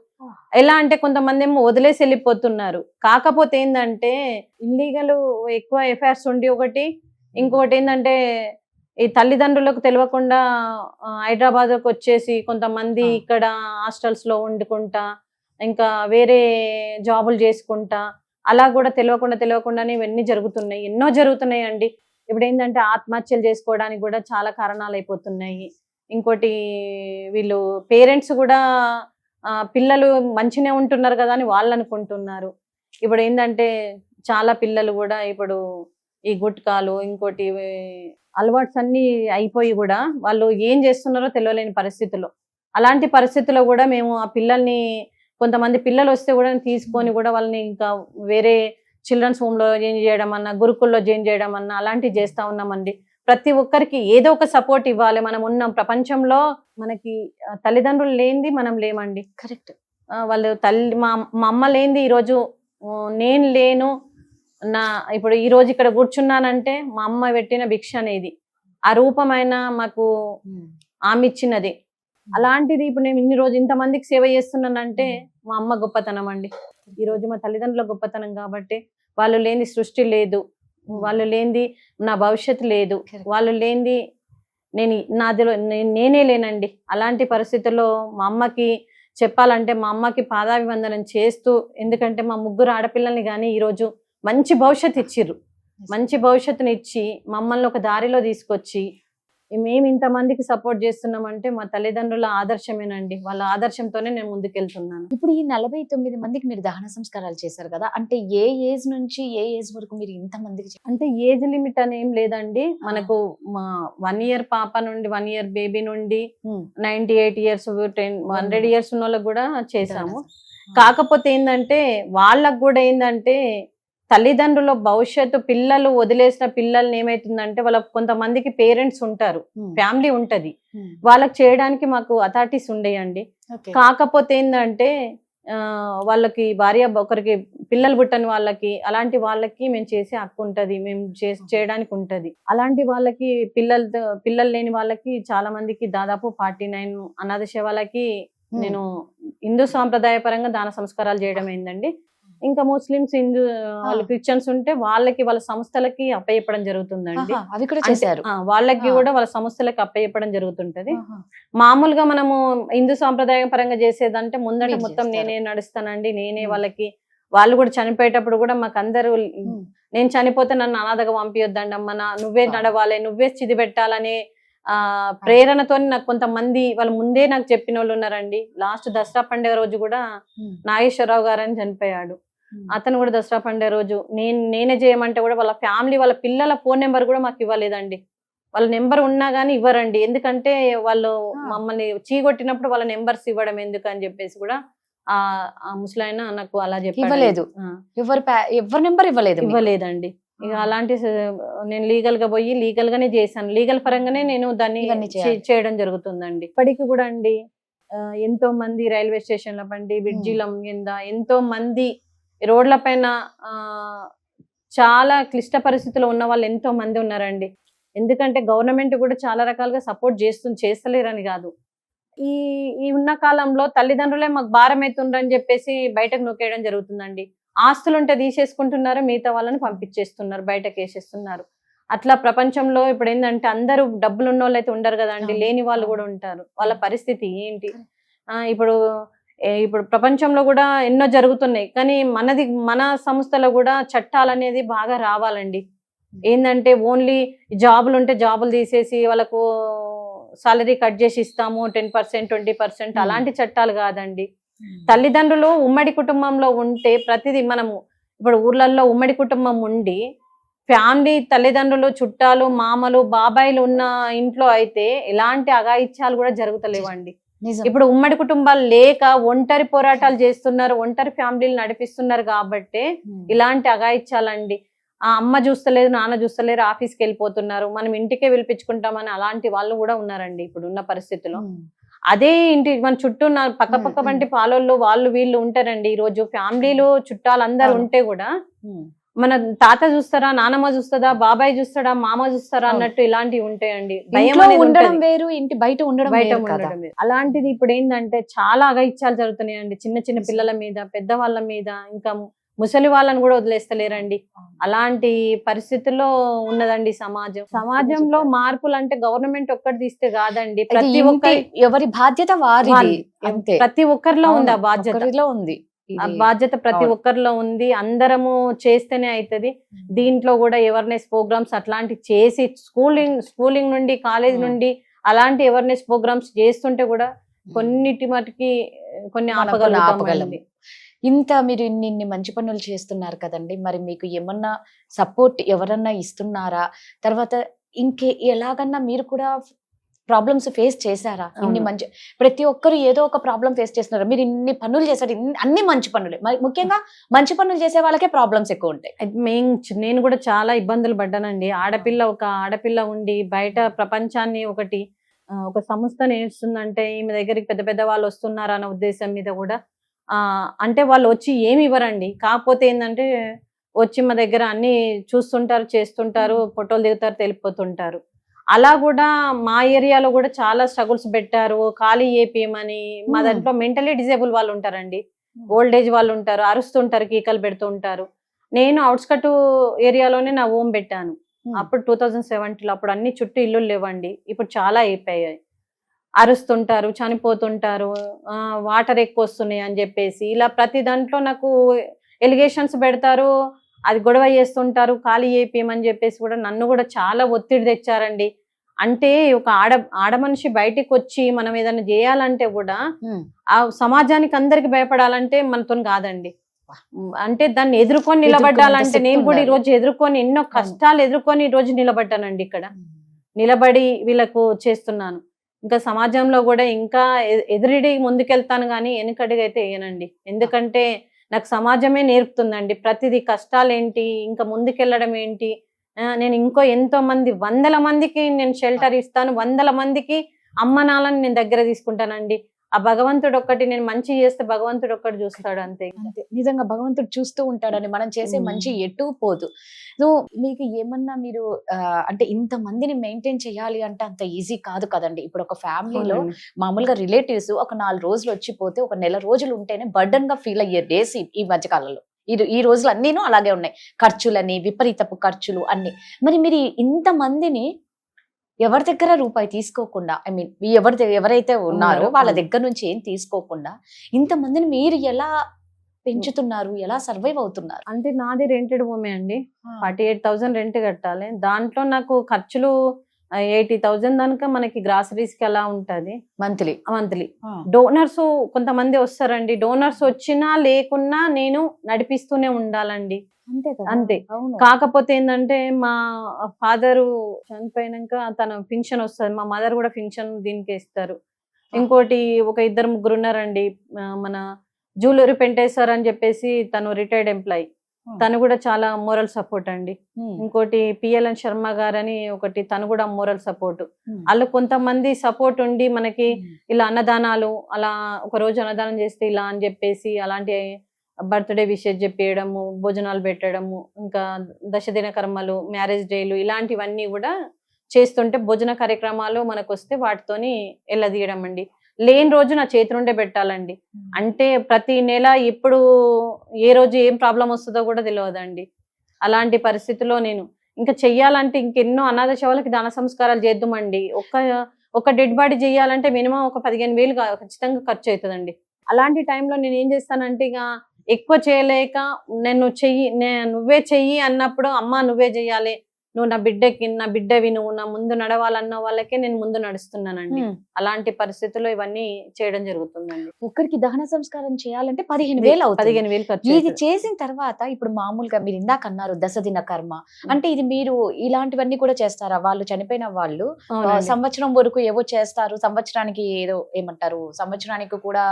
ఎలా అంటే కొంతమంది ఏమో వదిలేసి వెళ్ళిపోతున్నారు. కాకపోతే ఏంటంటే ఇల్లీగల్ ఎక్కువ ఎఫైర్స్ ఉండి ఒకటి, ఇంకొకటి ఏంటంటే ఈ తల్లిదండ్రులకు తెలియకుండా హైదరాబాద్కి వచ్చేసి కొంతమంది ఇక్కడ హాస్టల్స్ లో వండుకుంటా, ఇంకా వేరే జాబులు చేసుకుంటా అలా కూడా తెలియకుండానే ఇవన్నీ జరుగుతున్నాయి, ఎన్నో జరుగుతున్నాయి అండి. ఇప్పుడు ఏంటంటే ఆత్మహత్యలు చేసుకోవడానికి కూడా చాలా కారణాలు అయిపోతున్నాయి. ఇంకోటి వీళ్ళు పేరెంట్స్ కూడా పిల్లలు మంచినే ఉంటున్నారు కదా అని వాళ్ళు అనుకుంటున్నారు. ఇప్పుడు ఏంటంటే చాలా పిల్లలు కూడా ఇప్పుడు ఈ గుట్కాలు ఇంకోటి అలవాట్స్ అన్ని అయిపోయి కూడా వాళ్ళు ఏం చేస్తున్నారో తెలియలేని పరిస్థితుల్లో, అలాంటి పరిస్థితుల్లో కూడా మేము ఆ పిల్లల్ని కొంతమంది పిల్లలు వస్తే కూడా తీసుకొని కూడా వాళ్ళని ఇంకా వేరే చిల్డ్రన్స్ హోమ్ లో జాయిన్ చేయడం అన్నా, గురుకుల్లో జాయిన్ చేయడం అన్నా అలాంటివి చేస్తా ఉన్నామండి. ప్రతి ఒక్కరికి ఏదో ఒక సపోర్ట్ ఇవ్వాలి. మనం ఉన్న ప్రపంచంలో మనకి తల్లిదండ్రులు లేనిది మనం లేమండి. కరెక్ట్. వాళ్ళు మా అమ్మ లేనిది ఈరోజు నేను లేను. ఇప్పుడు ఈ రోజు ఇక్కడ కూర్చున్నానంటే మా అమ్మ పెట్టిన భిక్ష అనేది, ఆ రూపమైన మాకు ఆమె ఇచ్చినది. అలాంటిది ఇప్పుడు నేను ఇన్ని రోజు ఇంతమందికి సేవ చేస్తున్నానంటే మా అమ్మ గొప్పతనం అండి. ఈ రోజు మా తల్లిదండ్రుల గొప్పతనం కాబట్టి. వాళ్ళు లేని సృష్టి లేదు, వాళ్ళు లేనిది నా భవిష్యత్తు లేదు, వాళ్ళు లేనిది నేనే లేనండి. అలాంటి పరిస్థితుల్లో మా అమ్మకి చెప్పాలంటే మా అమ్మకి పాదాభివందనం చేస్తూ, ఎందుకంటే మా ముగ్గురు ఆడపిల్లల్ని కానీ ఈరోజు మంచి భవిష్యత్తు ఇచ్చిర్రు. మంచి భవిష్యత్తుని ఇచ్చి మమ్మల్ని ఒక దారిలో తీసుకొచ్చి మేము ఇంతమందికి సపోర్ట్ చేస్తున్నామంటే మా తల్లిదండ్రుల ఆదర్శమేనండి. వాళ్ళ ఆదర్శంతోనే నేను ముందుకెళ్తున్నాను. ఇప్పుడు ఈ 49 మందికి మీరు దహన సంస్కారాలు చేశారు కదా, అంటే ఏ ఏజ్ నుంచి ఏ ఏజ్ వరకు మీరు ఇంతమందికి అంటే ఏజ్ లిమిట్ అని ఏం లేదండి. మనకు 1 year పాప నుండి 1 year బేబీ నుండి 98 years 100 years ఉన్న వాళ్ళకి కూడా చేసాము. కాకపోతే ఏంటంటే వాళ్ళకు కూడా ఏంటంటే తల్లిదండ్రుల భవిష్యత్తు, పిల్లలు వదిలేసిన పిల్లల్ని ఏమైతుందంటే వాళ్ళకి కొంతమందికి పేరెంట్స్ ఉంటారు, ఫ్యామిలీ ఉంటది, వాళ్ళకి చేయడానికి మాకు అథారిటీస్ ఉండేయండి. కాకపోతే ఏంటంటే వాళ్ళకి భార్య ఒకరికి పిల్లలు పుట్టని వాళ్ళకి అలాంటి వాళ్ళకి మేము చేసే హక్కు ఉంటది, మేము చేయడానికి ఉంటది. అలాంటి వాళ్ళకి పిల్లలు లేని వాళ్ళకి చాలా మందికి దాదాపు 49 అనాథ శవాలకి నేను హిందూ సాంప్రదాయ పరంగా దాన సంస్కారాలు చేయడం అయిందండి. ఇంకా ముస్లిమ్స్ హిందూ వాళ్ళు క్రిస్టియన్స్ ఉంటే వాళ్ళకి వాళ్ళ సంస్థలకి అప్పయ్యప్పడం జరుగుతుందండి. వాళ్ళకి కూడా వాళ్ళ సంస్థలకి అప్పయ్యప్పడం జరుగుతుంటది. మామూలుగా మనము హిందూ సాంప్రదాయ పరంగా చేసేదంటే ముందట మొత్తం నేనే నడుస్తానండి, నేనే వాళ్ళకి. వాళ్ళు కూడా చనిపోయేటప్పుడు కూడా మాకు అందరూ నేను చనిపోతే నన్ను అనాథగా పంపియొద్దండి అమ్మ, నువ్వే నడవాలి, నువ్వే చిది పెట్టాలనే ప్రేరణతో నాకు కొంతమంది వాళ్ళు ముందే నాకు చెప్పిన వాళ్ళు ఉన్నారండి. లాస్ట్ దసరా పండుగ రోజు కూడా నాగేశ్వరరావు గారు అని చనిపోయాడు. అతను కూడా దసరా పండుగ రోజు నేనే చేయమంటే కూడా వాళ్ళ ఫ్యామిలీ వాళ్ళ పిల్లల ఫోన్ నెంబర్ కూడా మాకు ఇవ్వలేదండి. వాళ్ళ నెంబర్ ఉన్నా గానీ ఇవ్వరండి. ఎందుకంటే వాళ్ళు మమ్మల్ని చీగొట్టినప్పుడు వాళ్ళ నెంబర్స్ ఇవ్వడం ఎందుకు అని చెప్పేసి కూడా ఆ ముసలాయన నాకు అలా చెప్పలేదు. ఎవరి నెంబర్ ఇవ్వలేదండి. ఇక అలాంటి నేను లీగల్ గా పోయి లీగల్ గానే చేశాను. లీగల్ పరంగానే నేను దాన్ని చేయడం జరుగుతుందండి. ఇప్పటికి కూడా అండి ఎంతో మంది రైల్వే స్టేషన్ల పండి బ్రిడ్జిల కింద ఎంతో మంది రోడ్ల పైన చాలా క్లిష్ట పరిస్థితుల్లో ఉన్న వాళ్ళు ఎంతో మంది ఉన్నారండి. ఎందుకంటే గవర్నమెంట్ కూడా చాలా రకాలుగా సపోర్ట్ చేస్తలేరని కాదు, ఈ ఉన్న కాలంలో తల్లిదండ్రులే మాకు భారం అవుతుండ్రని చెప్పేసి బయటకు నొక్కేయడం జరుగుతుందండి. ఆస్తులుంటే తీసేసుకుంటున్నారు, మిగతా వాళ్ళని పంపించేస్తున్నారు, బయటకు వేసేస్తున్నారు. అట్లా ప్రపంచంలో ఇప్పుడు ఏంటంటే అందరూ డబ్బులు ఉన్న వాళ్ళు అయితే ఉండరు కదండి, లేని వాళ్ళు కూడా ఉంటారు. వాళ్ళ పరిస్థితి ఏంటి? ఇప్పుడు ప్రపంచంలో కూడా ఎన్నో జరుగుతున్నాయి, కానీ మన సంస్థలో కూడా చట్టాలు అనేది బాగా రావాలండి. ఏంటంటే ఓన్లీ జాబులు ఉంటే జాబులు తీసేసి వాళ్ళకు సాలరీ కట్ చేసి ఇస్తాము 10% 20%, అలాంటి చట్టాలు కాదండి. తల్లిదండ్రులు ఉమ్మడి కుటుంబంలో ఉంటే ప్రతిదీ మనము ఇప్పుడు ఊర్లలో ఉమ్మడి కుటుంబం ఉండి ఫ్యామిలీ తల్లిదండ్రులు చుట్టాలు మామలు బాబాయిలు ఉన్న ఇంట్లో అయితే ఎలాంటి అఘాయిత్యాలు కూడా జరుగుతలేవండి. ఇప్పుడు ఉమ్మడి కుటుంబాలు లేక ఒంటరి పోరాటాలు చేస్తున్నారు, ఒంటరి ఫ్యామిలీలు నడిపిస్తున్నారు కాబట్టి ఇలాంటి అఘాయిత్యాలండి. ఆ అమ్మ చూస్తలేదు, నాన్న చూస్తలేరు, ఆఫీస్కి వెళ్ళిపోతున్నారు, మనం ఇంటికే పిలిపించుకుంటామని అలాంటి వాళ్ళు కూడా ఉన్నారండి ఇప్పుడు ఉన్న పరిస్థితిలో. అదే ఇంటి మన చుట్టూ పక్క వంటి పాలల్లో వాళ్ళు వీళ్ళు ఉంటారండి. ఈ రోజు ఫ్యామిలీలు చుట్టాలు అందరు ఉంటే కూడా మన తాత చూస్తారా, నానమ్మ చూస్తుందా, బాబాయ్ చూస్తాడా, మామ చూస్తారా అన్నట్టు ఇలాంటివి ఉంటాయండి. ఉండడం వేరు, ఇంటి బయట ఉండడం వేరు. అలాంటిది ఇప్పుడు ఏంటంటే చాలా అఘాయిత్యాలు జరుగుతున్నాయండి చిన్న చిన్న పిల్లల మీద, పెద్దవాళ్ళ మీద, ఇంకా ముసలి వాళ్ళని కూడా వదిలేస్తలేరండి. అలాంటి పరిస్థితుల్లో ఉన్నదండి సమాజంలో మార్పులు అంటే గవర్నమెంట్ ఒక్కటి తీస్తే కాదండి, ప్రతి ఒక్కరి ఎవరి బాధ్యత వారిది. ప్రతి ఒక్కరిలో ఉంది ఆ బాధ్యత. ఉంది ఆ ఇది బాధ్యత ప్రతి అవును. ఒక్కరిలో ఉంది. అందరము చేస్తేనే అవుతుంది. దీంట్లో కూడా అవేర్నెస్ ప్రోగ్రామ్స్ అట్లాంటి చేసి స్కూలింగ్ నుండి కాలేజ్ Hmm. నుండి అలాంటి అవేర్నెస్ ప్రోగ్రామ్స్ చేస్తుంటే కూడా కొన్నిటి మటుకి కొన్ని మనం కొన్ని ఆపగలము. ఆపగలుగుతామండి. ఇంత మీరు ఇన్ని మంచి పనులు చేస్తున్నారు కదండి, మరి మీకు ఏమన్నా సపోర్ట్ ఎవరన్నా ఇస్తున్నారా? తర్వాత ఎలాగన్నా మీరు కూడా ప్రాబ్లమ్స్ ఫేస్ చేశారా? ఇన్ని అవును. మంచి ప్రతి ఒక్కరు ఏదో ఒక ప్రాబ్లం ఫేస్ చేస్తున్నారు. మీరు ఇన్ని పనులు చేశారు, అన్ని మంచి పనులే. మరి ముఖ్యంగా మంచి పనులు చేసే వాళ్ళకే ప్రాబ్లమ్స్ ఎక్కువ ఉంటాయి. నేను కూడా చాలా ఇబ్బందులు పడ్డానండి. ఒక ఆడపిల్ల ఉండి బయట ప్రపంచాన్ని ఒక సంస్థ నేర్చుందంటే ఈమె దగ్గరికి పెద్ద పెద్ద వాళ్ళు వస్తున్నారు అన్న ఉద్దేశం మీద కూడా అంటే వాళ్ళు వచ్చి ఏమి ఇవ్వరండి. కాకపోతే ఏంటంటే వచ్చి మా దగ్గర అన్ని చూస్తుంటారు, చేస్తుంటారు, ఫోటోలు దిగుతారు, తెలిపోతుంటారు. అలా కూడా మా ఏరియాలో కూడా చాలా స్ట్రగుల్స్ పెట్టారు. ఖాళీ ఏపీఎమని మా దాంట్లో మెంటలీ డిజేబుల్ వాళ్ళు ఉంటారండి, ఓల్డ్ ఏజ్ వాళ్ళు ఉంటారు, అరుస్తుంటారు, కీకలు పెడుతూ ఉంటారు. నేను అవుట్స్కట్ ఏరియాలోనే నా హోమ్ పెట్టాను. అప్పుడు 2017లో అప్పుడు అన్ని చుట్టూ ఇల్లు లేవండి. ఇప్పుడు చాలా అయిపోయాయి. అరుస్తుంటారు, చనిపోతుంటారు, వాటర్ ఎక్కువ వస్తున్నాయి అని చెప్పేసి ఇలా ప్రతి దాంట్లో నాకు ఎలిగేషన్స్ పెడతారు, అది గొడవ చేస్తుంటారు. ఖాళీ ఏపీఎమని చెప్పేసి కూడా నన్ను కూడా చాలా ఒత్తిడి తెచ్చారండి. అంటే ఒక ఆడ మనిషి బయటికి వచ్చి మనం ఏదైనా చేయాలంటే కూడా ఆ సమాజానికి అందరికి భయపడాలంటే మనతో కాదండి. అంటే దాన్ని ఎదుర్కొని నిలబడ్డాలంటే నేను కూడా ఈ రోజు ఎదుర్కొని ఎన్నో కష్టాలు ఎదుర్కొని ఈ రోజు నిలబడ్డానండి. ఇక్కడ నిలబడి వీళ్ళకు చేస్తున్నాను. ఇంకా సమాజంలో కూడా ఇంకా ఎదురుడి ముందుకెళ్తాను కానీ వెనుకడిగా అయితే వేయనండి. ఎందుకంటే నాకు సమాజమే నేర్పుతుందండి ప్రతిదీ. కష్టాలేంటి, ఇంకా ముందుకెళ్ళడం ఏంటి. నేను ఎంతో మంది 100 మందికి నేను షెల్టర్ ఇస్తాను, 100 మందికి అమ్మ నాన్నని నేను దగ్గర తీసుకుంటానండి. ఆ భగవంతుడు ఒక్కటి, నేను మంచి చేస్తే భగవంతుడు ఒక్కటి చూస్తాడు అంతే. నిజంగా భగవంతుడు చూస్తూ ఉంటాడని మనం చేసే మంచి ఎటు పోదు. సో మీకు ఏమన్నా మీరు అంటే ఇంత మందిని మెయింటైన్ చేయాలి అంటే అంత ఈజీ కాదు కదండి. ఇప్పుడు ఒక ఫ్యామిలీలో మామూలుగా రిలేటివ్స్ ఒక 4 రోజులు వచ్చిపోతే ఒక నెల రోజులు ఉంటేనే బర్డన్ గా ఫీల్ అయ్యే డేస్ ఈ మధ్యకాలంలో. ఈ రోజులు అన్నీను అలాగే ఉన్నాయి. ఖర్చులని, విపరీతపు ఖర్చులు అన్ని. మరి మీరు ఇంత మందిని ఎవరి దగ్గర రూపాయి తీసుకోకుండా, ఐ మీన్ ఎవరైతే ఉన్నారో వాళ్ళ దగ్గర నుంచి ఏం తీసుకోకుండా ఇంతమందిని మీరు ఎలా పెంచుతున్నారు, ఎలా సర్వైవ్ అవుతున్నారు? అంటే నాది రెంటెడ్ హోమే అండి. 48,000 రెంట్ కట్టాలి. దాంట్లో నాకు ఖర్చులు 80,000 దాకా మనకి గ్రాసరీస్ కి అలా ఉంటది మంత్లీ. డోనర్స్ కొంతమంది వస్తారండి. డోనర్స్ వచ్చినా లేకున్నా నేను నడిపిస్తూనే ఉండాలండి. అంతే. కాకపోతే ఏంటంటే మా ఫాదరు చనిపోయినాక తన పింఛన్ వస్తుంది, మా మదర్ కూడా పింఛన్ దీనికి ఇస్తారు. ఇంకోటి ఒక 2-3 ఉన్నారండి. మన జ్యువెలరీ పెంటేశ్వర్ అని చెప్పేసి తను రిటైర్డ్ ఎంప్లాయీ, తను కూడా చాలా మోరల్ సపోర్ట్ అండి. ఇంకోటి పిఎల్ఎన్ శర్మ గారని ఒకటి, తను కూడా మోరల్ సపోర్ట్. వాళ్ళు కొంతమంది సపోర్ట్ ఉండి మనకి ఇలా అన్నదానాలు, అలా ఒక రోజు అన్నదానం చేస్తే ఇలా అని చెప్పేసి అలాంటి బర్త్డే విషెస్ చెప్పేయడము, భోజనాలు పెట్టడము, ఇంకా దశదిన కర్మలు, మ్యారేజ్ డేలు ఇలాంటివన్నీ కూడా చేస్తుంటే భోజన కార్యక్రమాలు మనకు వస్తే వాటితోని ఎల్లదీయడం అండి. లేని రోజు నా చేతి నుండే పెట్టాలండి. అంటే ప్రతి నెల ఎప్పుడు ఏ రోజు ఏం ప్రాబ్లం వస్తుందో కూడా తెలియదండి. అలాంటి పరిస్థితిలో నేను ఇంకా చెయ్యాలంటే ఇంకెన్నో అనాథ శవాలకి దాన సంస్కారాలు చేద్దామండి. ఒక డెడ్ బాడీ చేయాలంటే మినిమం ఒక 15,000 ఖచ్చితంగా ఖర్చు అవుతుందండి. అలాంటి టైంలో నేను ఏం చేస్తానంటే ఇక ఎక్కువ చేయలేక నువ్వే చెయ్యి అన్నప్పుడు, అమ్మ నువ్వే చెయ్యాలి, నువ్వు నా బిడ్డవి, నువ్వు నా ముందు నడవాలన్న వాళ్ళకే నేను ముందు నడుస్తున్నానండి. అలాంటి పరిస్థితుల్లో ఇవన్నీ చేయడం జరుగుతుందండి. ఒక్కరికి దహన సంస్కారం చేయాలంటే 15,000 అవుతుంది. 15,000 ఖర్చు. ఇది చేసిన తర్వాత ఇప్పుడు మామూలుగా మీరు ఇందాక అన్నారు దశదిన కర్మ అంటే, ఇది మీరు ఇలాంటివన్నీ కూడా చేస్తారా? వాళ్ళు చనిపోయిన వాళ్ళు సంవత్సరం వరకు ఏవో చేస్తారు, సంవత్సరానికి ఏదో ఏమంటారు, సంవత్సరానికి కూడా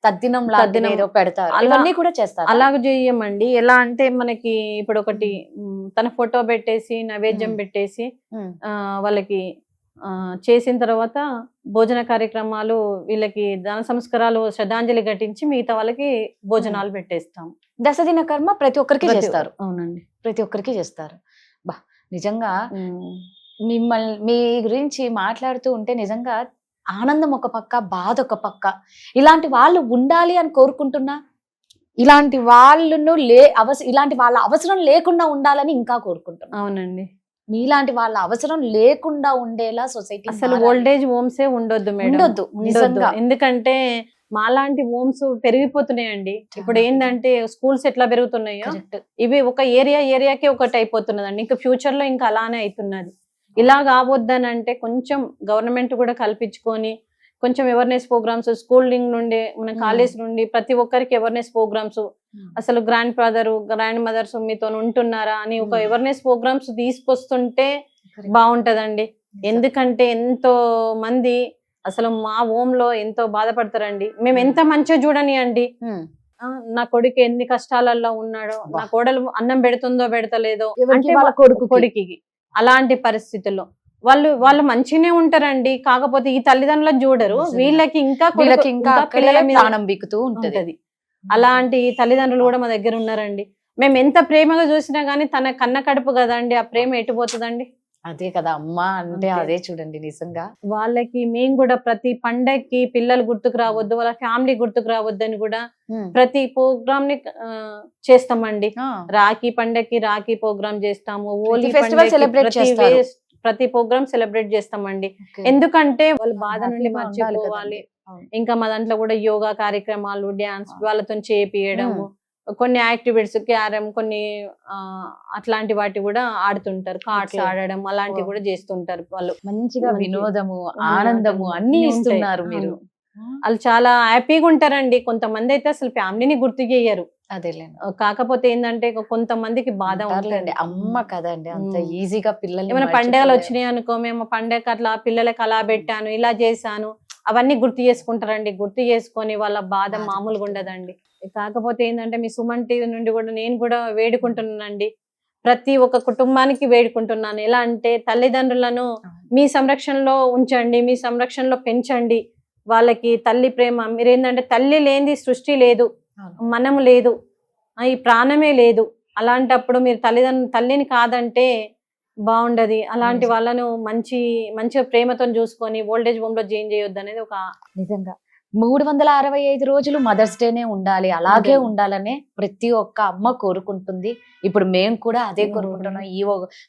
తద్దినం లాంటిది ఏదో పెడతారు, అవన్నీ కూడా చేస్తారు. అలాగ చేయమండి. ఎలా అంటే మనకి ఇప్పుడు ఒకటి తన ఫోటో పెట్టేసి నైవేద్యం పెట్టేసి వాళ్ళకి చేసిన తర్వాత భోజన కార్యక్రమాలు, వీళ్ళకి దాన సంస్కారాలు, శ్రద్ధాంజలి ఘటించి మిగతా వాళ్ళకి భోజనాలు పెట్టేస్తాం. దశదిన కర్మ ప్రతి ఒక్కరికి చేస్తారు. అవునండి, ప్రతి ఒక్కరికి చేస్తారు. బా, నిజంగా మిమ్మల్ని మీ గురించి మాట్లాడుతూ ఉంటే నిజంగా ఆనందం ఒక పక్క, బాధ ఒక పక్క. ఇలాంటి వాళ్ళు ఉండాలి అని కోరుకుంటున్నా, ఇలాంటి ఇలాంటి వాళ్ళ అవసరం లేకుండా ఉండాలని ఇంకా కోరుకుంటున్నా. అవునండి, మీలాంటి వాళ్ళ అవసరం లేకుండా ఉండేలా సొసైటీ. అసలు ఓల్డేజ్ హోమ్సే ఉండొద్దు మేడం, ఉండొద్దు. ఎందుకంటే మాలాంటి హోమ్స్ పెరిగిపోతున్నాయండి. ఇప్పుడు ఏంటంటే స్కూల్స్ ఎట్లా పెరుగుతున్నాయో కరెక్ట్. ఇవి ఒక ఏరియాకి ఒకటి అయిపోతున్నదండి. ఇంకా ఫ్యూచర్ లో ఇంకా అలానే అవుతున్నది. ఇలా కావద్దని అంటే కొంచెం గవర్నమెంట్ కూడా కల్పించుకొని కొంచెం అవేర్నెస్ ప్రోగ్రామ్స్ స్కూలింగ్ నుండి మన కాలేజ్ నుండి ప్రతి ఒక్కరికి అవేర్నెస్ ప్రోగ్రామ్స్, అసలు గ్రాండ్ ఫాదర్ గ్రాండ్ మదర్స్ మీతో ఉంటున్నారా అని ఒక అవేర్నెస్ ప్రోగ్రామ్స్ తీసుకొస్తుంటే బాగుంటదండి. ఎందుకంటే ఎంతో మంది అసలు మా హోమ్ లో ఎంతో బాధపడతారండి. మేము ఎంత మంచిగా చూడని అండి, నా కొడుకు ఎన్ని కష్టాలలో ఉన్నాడో, నా కోడలు అన్నం పెడుతుందో పెడతలేదో అంటే వాళ్ళ కొడుకుకి అలాంటి పరిస్థితుల్లో వాళ్ళు మంచిగానే ఉంటారండి. కాకపోతే ఈ తల్లిదండ్రులను చూడరు, వీళ్ళకి ఇంకా పిల్లల మీద ప్రాణం బిక్కుతూ ఉంటది. అలాంటి తల్లిదండ్రులు కూడా మా దగ్గర ఉన్నారండి. మేము ఎంత ప్రేమగా చూసినా గానీ తన కన్న కడుపు కదండి, ఆ ప్రేమ ఎటుపోతుందండి. అదే కదా అమ్మ అంటే, అదే చూడండి నిజంగా. వాళ్ళకి మేము కూడా ప్రతి పండగకి పిల్లలు గుర్తుకు రావద్దు, వాళ్ళ ఫ్యామిలీ గుర్తుకు రావద్దు అని కూడా ప్రతి ప్రోగ్రామ్ ని చేస్తామండి. రాఖీ పండగకి రాఖీ ప్రోగ్రామ్ చేస్తాము, హోలీ ప్రతి ప్రోగ్రామ్ సెలబ్రేట్ చేస్తామండి. ఎందుకంటే వాళ్ళ బాధ నుండి మర్చిపోవాలి. ఇంకా మా దాంట్లో కూడా యోగా కార్యక్రమాలు, డ్యాన్స్ వాళ్ళతో చేపియడము, కొన్ని యాక్టివిటీస్ క్యారమ్ కొన్ని అట్లాంటి వాటి కూడా ఆడుతుంటారు, కార్డ్స్ ఆడడం అలాంటివి కూడా చేస్తుంటారు. వాళ్ళు మంచిగా వినోదము ఆనందము అన్ని ఇస్తున్నారు మీరు. వాళ్ళు చాలా హ్యాపీగా ఉంటారండి. కొంతమంది అయితే అసలు ఫ్యామిలీని గుర్తు చేయరు. అదేలేండి. కాకపోతే ఏంటంటే కొంతమందికి బాధ ఉంటుంది. అమ్మ కదండి అంత ఈజీగా పిల్లలు ఏమైనా పండుగలు వచ్చినాయి అనుకో, మేము పండగ అట్లా పిల్లలకి అలా పెట్టాను ఇలా చేశాను అవన్నీ గుర్తు చేసుకుంటారండి. గుర్తు చేసుకొని వాళ్ళ బాధ మామూలుగా ఉండదండి. కాకపోతే ఏంటంటే మీ సుమన్ టీవీ నుండి కూడా నేను కూడా వేడుకుంటున్నానండి, ప్రతి ఒక్క కుటుంబానికి వేడుకుంటున్నాను. ఎలా అంటే తల్లిదండ్రులను మీ సంరక్షణలో ఉంచండి, మీ సంరక్షణలో పెంచండి. వాళ్ళకి తల్లి ప్రేమ మీరేంటంటే తల్లి లేనిది సృష్టి లేదు, మనము లేదు, ఈ ప్రాణమే లేదు. అలాంటప్పుడు మీరు తల్లిని కాదంటే బాగుండదు. అలాంటి వాళ్ళను మంచిగా ప్రేమతో చూసుకొని ఓల్డేజ్ హోమ్ లో జాయిన్ చేయొద్దు అనేది ఒక నిజంగా 365 రోజులు మదర్స్ డేనే ఉండాలి, అలాగే ఉండాలనే ప్రతి ఒక్క అమ్మ కోరుకుంటుంది. ఇప్పుడు మేము కూడా అదే కోరుకుంటున్నాం. ఈ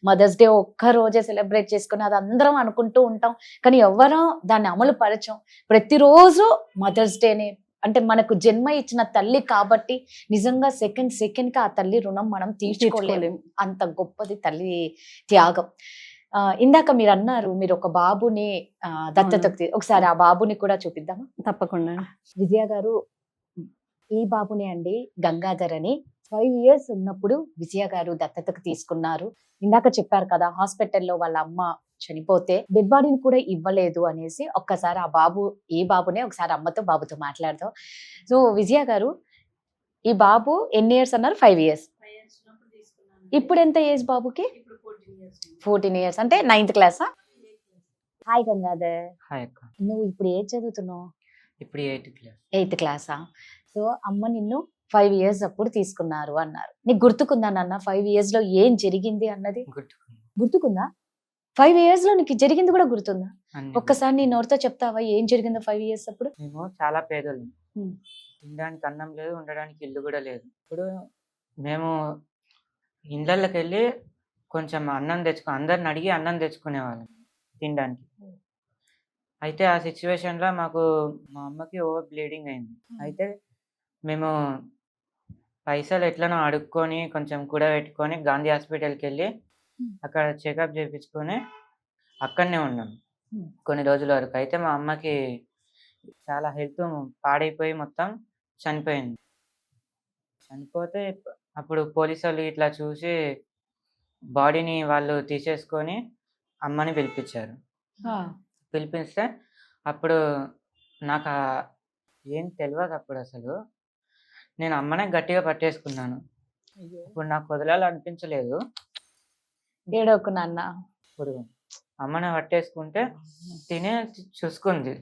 మదర్స్ డే ఒక్క రోజే సెలబ్రేట్ చేసుకుని అది అందరం అనుకుంటూ ఉంటాం, కానీ ఎవరో దాన్ని అమలు పరచం. ప్రతిరోజు మదర్స్ డేనే అంటే మనకు జన్మ ఇచ్చిన తల్లి కాబట్టి నిజంగా సెకండ్ కి ఆ తల్లి రుణం మనం తీర్చుకోలేము. అంత గొప్పది తల్లి త్యాగం. ఇందాక మీరు అన్నారు మీరు ఒక బాబుని దత్తతకు ఒకసారి ఆ బాబుని కూడా చూపిద్దామా? తప్పకుండా. విజయ గారు, ఈ బాబుని అండి గంగాధర్ అని 5 years ఉన్నప్పుడు విజయ గారు దత్తతకు తీసుకున్నారు. ఇందాక చెప్పారు కదా హాస్పిటల్లో వాళ్ళ అమ్మ చనిపోతే డెడ్ బాడీని కూడా ఇవ్వలేదు అనేసి. ఒక్కసారి ఆ బాబు ఈ బాబునే ఒకసారి బాబుతో మాట్లాడదాం. సో విజయ గారు, ఈ బాబు ఎన్ని ఇయర్స్ అన్నారు? 5 years. ఇప్పుడు ఎంత ఏజ్ బాబుకి? 14 years అంటే 9th class. Hi Gangadhar. Hi అక్క. నువ్వు ఇప్పుడు ఏం చదువుతున్నావు? ఇప్పుడు 8th class. 8th class. So అమ్మ నిన్ను 5 years అప్పుడు తీసుకున్నారు అన్నారు. నీకు గుర్తుకుందా నాన్న 5 years లో ఏం జరిగింది అన్నది? గుర్తుకుందా? 5 years లో నీకు జరిగింది కూడా గుర్తుందా? ఒక్కసారి నీ నోటితో చెప్తావా ఏం జరిగిందో 5 years అప్పుడు? మేము చాలా పేదలు, తినడానికి అన్నం లేదు, ఉండడానికి ఇల్లు కూడా లేదు. ఇప్పుడు మేము ఇళ్ళకి వెళ్ళి కొంచెం అన్నం అందరిని అడిగి అన్నం తెచ్చుకునేవాళ్ళం తినడానికి. అయితే ఆ సిచ్యువేషన్లో మాకు మా అమ్మకి ఓవర్ బ్లీడింగ్ అయింది. అయితే మేము పైసలు ఎట్లనో అడుక్కొని కొంచెం కూడబెట్టుకొని గాంధీ హాస్పిటల్కి వెళ్ళి అక్కడ చెకప్ చేయించుకొని అక్కడనే ఉన్నాం కొన్ని రోజుల వరకు. అయితే మా అమ్మకి చాలా హెల్త్ పాడైపోయి మొత్తం చనిపోయింది. చనిపోతే అప్పుడు పోలీసు వాళ్ళు ఇట్లా చూసి బాడీని వాళ్ళు తీసేసుకొని అమ్మని పిలిపించారు. పిలిపిస్తే అప్పుడు నాకు ఏం తెలియదు. అప్పుడు అసలు నేను అమ్మనే గట్టిగా పట్టేసుకున్నాను. ఇప్పుడు నాకు వదలాలనిపించలేదు. ఏడోకు నాన్న. ఇప్పుడు అమ్మనే పట్టేసుకుంటే తినే చూసుకుంది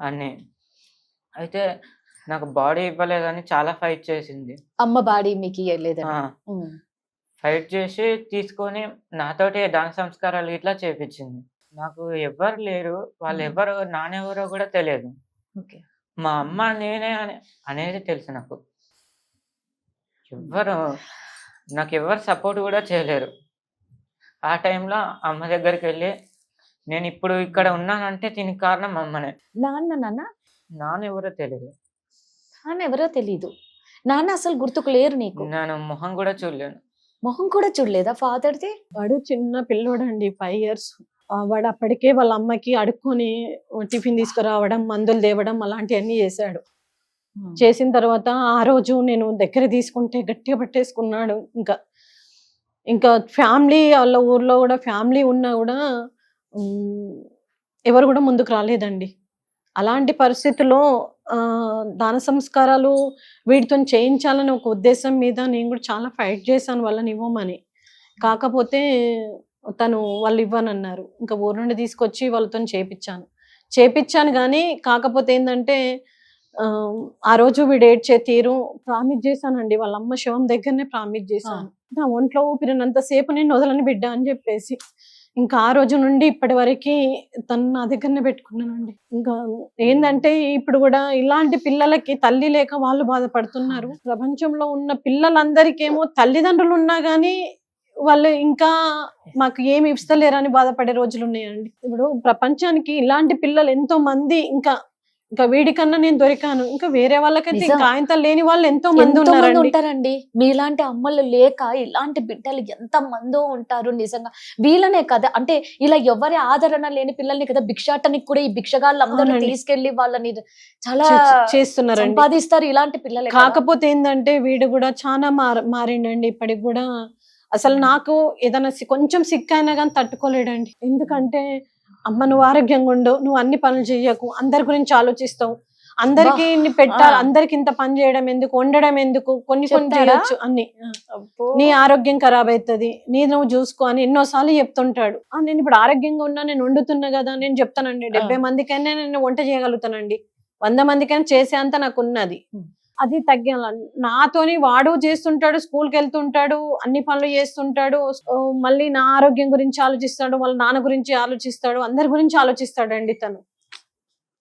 అన్నీ. అయితే నాకు బాడీ ఇవ్వలేదని చాలా ఫైట్ చేసింది. అమ్మ బాడీ మీకు ఇవ్వలేదు? ఫైట్ చేసి తీసుకొని నాతోటి దాన సంస్కారాలు ఇట్లా చేపించింది. నాకు ఎవ్వరు లేరు, వాళ్ళు ఎవరు నానెవరో కూడా తెలియదు. మా అమ్మ నేనే అనేది తెలుసు. నాకు ఎవరు సపోర్ట్ కూడా చేయలేరు. ఆ టైంలో అమ్మ దగ్గరికి వెళ్ళి నేను ఇప్పుడు ఇక్కడ ఉన్నానంటే దీనికి కారణం అమ్మనే. నాన్న నాన్న ఎవరో తెలియదు. నాన్న ఎవరో తెలీదు. నాన్న అసలు గుర్తుకు లేరు నీకు? నేను మొహం కూడా చూడలేను. మొహం కూడా చూడలేదా ఫాదర్ది? వాడు చిన్న పిల్లోడండి, 5 years. వాడు అప్పటికే వాళ్ళ అమ్మకి అడుక్కొని టిఫిన్ తీసుకురావడం, మందులు తేవడం అలాంటివన్నీ చేశాడు. చేసిన తర్వాత ఆ రోజు నేను దగ్గర తీసుకుంటే గట్టిగా పట్టేసుకున్నాడు. ఇంకా ఫ్యామిలీ, వాళ్ళ ఊర్లో కూడా ఫ్యామిలీ ఉన్నా కూడా ఎవరు కూడా ముందుకు రాలేదండి. అలాంటి పరిస్థితుల్లో దాన సంస్కారాలు వీటితో చేయించాలని ఒక ఉద్దేశం మీద నేను కూడా చాలా ఫైట్ చేశాను వాళ్ళని ఇవ్వమని. కాకపోతే వాళ్ళు ఇవ్వనన్నారు. ఇంకా ఊరు నుండి తీసుకొచ్చి వాళ్ళతో చేపించాను కానీ కాకపోతే ఏంటంటే ఆ రోజు వీడు ఏడ్చే తీరు ప్రామిస్ చేశానండి. వాళ్ళ అమ్మ శవం దగ్గరనే ప్రామిస్ చేశాను, నా ఒంట్లో ఊపిరినంతసేపు నేను వదలని బిడ్డ అని చెప్పేసి. ఇంకా ఆ రోజు నుండి ఇప్పటి వరకు తను నా దగ్గరనే పెట్టుకున్నానండి. ఇంకా ఏంటంటే ఇప్పుడు కూడా ఇలాంటి పిల్లలకి తల్లి లేక వాళ్ళు బాధపడుతున్నారు. ప్రపంచంలో ఉన్న పిల్లలందరికీ ఏమో తల్లిదండ్రులు ఉన్నా గానీ వాళ్ళు ఇంకా మాకు ఏమి ఇస్తలేరని బాధపడే రోజులు ఉన్నాయండి. ఇప్పుడు ప్రపంచానికి ఇలాంటి పిల్లలు ఎంతో మంది, ఇంకా వీడికన్నా నేను దొరికాను. ఇంకా వేరే వాళ్ళకైతే ఇంకా ఆయనతో లేని వాళ్ళు ఎంతో మంది ఉంటారండి. మీలాంటి అమ్మలు లేక ఇలాంటి బిడ్డలు ఎంత మందో ఉంటారు నిజంగా. వీళ్ళనే కదా, అంటే ఇలా ఎవరి ఆదరణ లేని పిల్లల్ని కదా భిక్షాటనికి కూడా ఈ భిక్షగాళ్ళు అందరూ తీసుకెళ్లి వాళ్ళని చాలా చేస్తున్నారు, సంపాదిస్తారు ఇలాంటి పిల్లలు. కాకపోతే ఏంటంటే వీడు కూడా చాలా మారిండండి. ఇప్పటికి కూడా అసలు నాకు ఏదైనా కొంచెం సిక్ అయినా కానీ తట్టుకోలేడండి. ఎందుకంటే అమ్మ నువ్వు ఆరోగ్యంగా ఉండు, నువ్వు అన్ని పనులు చెయ్యకు, అందరి గురించి ఆలోచిస్తావు, అందరికి పెట్టాలి, అందరికి ఇంత పని చేయడం ఎందుకు, వండడం ఎందుకు, కొన్ని చేయొచ్చు అన్ని, నీ ఆరోగ్యం ఖరాబ్ అవుతుంది, నీ నువ్వు చూసుకో అని ఎన్నోసార్లు చెప్తుంటాడు. నేను ఇప్పుడు ఆరోగ్యంగా ఉన్నా, నేను వండుతున్నా కదా, నేను చెప్తానండి 70 మందికైనా నేను వంట చేయగలుగుతానండి, 100 మందికైనా చేసే అంత నాకు ఉన్నది. అది తగ్గాల. నాతోని వాడు చేస్తుంటాడు, స్కూల్కి వెళ్తుంటాడు, అన్ని పనులు చేస్తుంటాడు, మళ్ళీ నా ఆరోగ్యం గురించి ఆలోచిస్తాడు, వాళ్ళ నాన్న గురించి ఆలోచిస్తాడు, అందరి గురించి ఆలోచిస్తాడండి తను.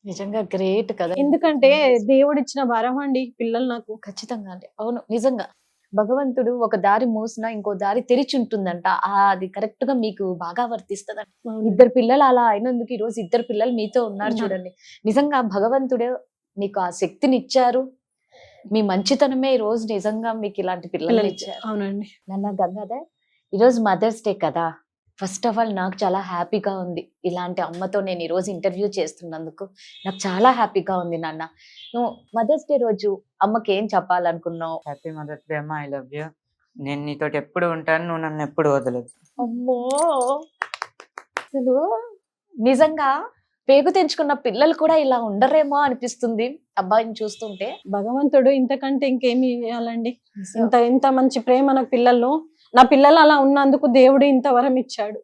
నిజంగా గ్రేట్ కదా. ఎందుకంటే దేవుడిచ్చిన వరం అండి పిల్లలు నాకు. ఖచ్చితంగా అండి, అవును నిజంగా. భగవంతుడు ఒక దారి మూసినా ఇంకో దారి తెరిచి ఉంటుందంట. అది కరెక్ట్ గా మీకు బాగా వర్తిస్తుందంట. 2 పిల్లలు అలా అయినందుకు ఈ రోజు 2 పిల్లలు మీతో ఉన్నారు చూడండి. నిజంగా భగవంతుడే మీకు ఆ శక్తిని ఇచ్చారు. మీ మంచితనమే ఈ రోజు నిజంగా మీకు ఇలాంటి పిల్లలు ఇచ్చారు. అవునండి. నాన్న గంగాధర్, ఈరోజు మదర్స్ డే కదా, ఫస్ట్ ఆఫ్ ఆల్ నాకు చాలా హ్యాపీగా ఉంది. ఇలాంటి అమ్మతో నేను ఈ రోజు ఇంటర్వ్యూ చేస్తున్నందుకు నాకు చాలా హ్యాపీగా ఉంది. నాన్న, నువ్వు మదర్స్ డే రోజు అమ్మకి ఏం చెప్పాలనుకున్నావు? హ్యాపీ మదర్స్ డే అమ్మ, ఐ లవ్ యూ. నేను నీతో ఎప్పుడు ఉంటాను, నువ్వు నన్ను ఎప్పుడు వదలదు. అమ్మో, అసలు నిజంగా పేగు తెంచుకున్న పిల్లలు కూడా ఇలా ఉండరేమో అనిపిస్తుంది అబ్బాయిని చూస్తుంటే. భగవంతుడు ఇంతకంటే ఇంకేమి ఇవ్వాలండి? ఇంత మంచి ప్రేమ నాకు పిల్లల్లో. నా పిల్లలు అలా ఉన్నందుకు దేవుడు ఇంత వరం ఇచ్చాడు.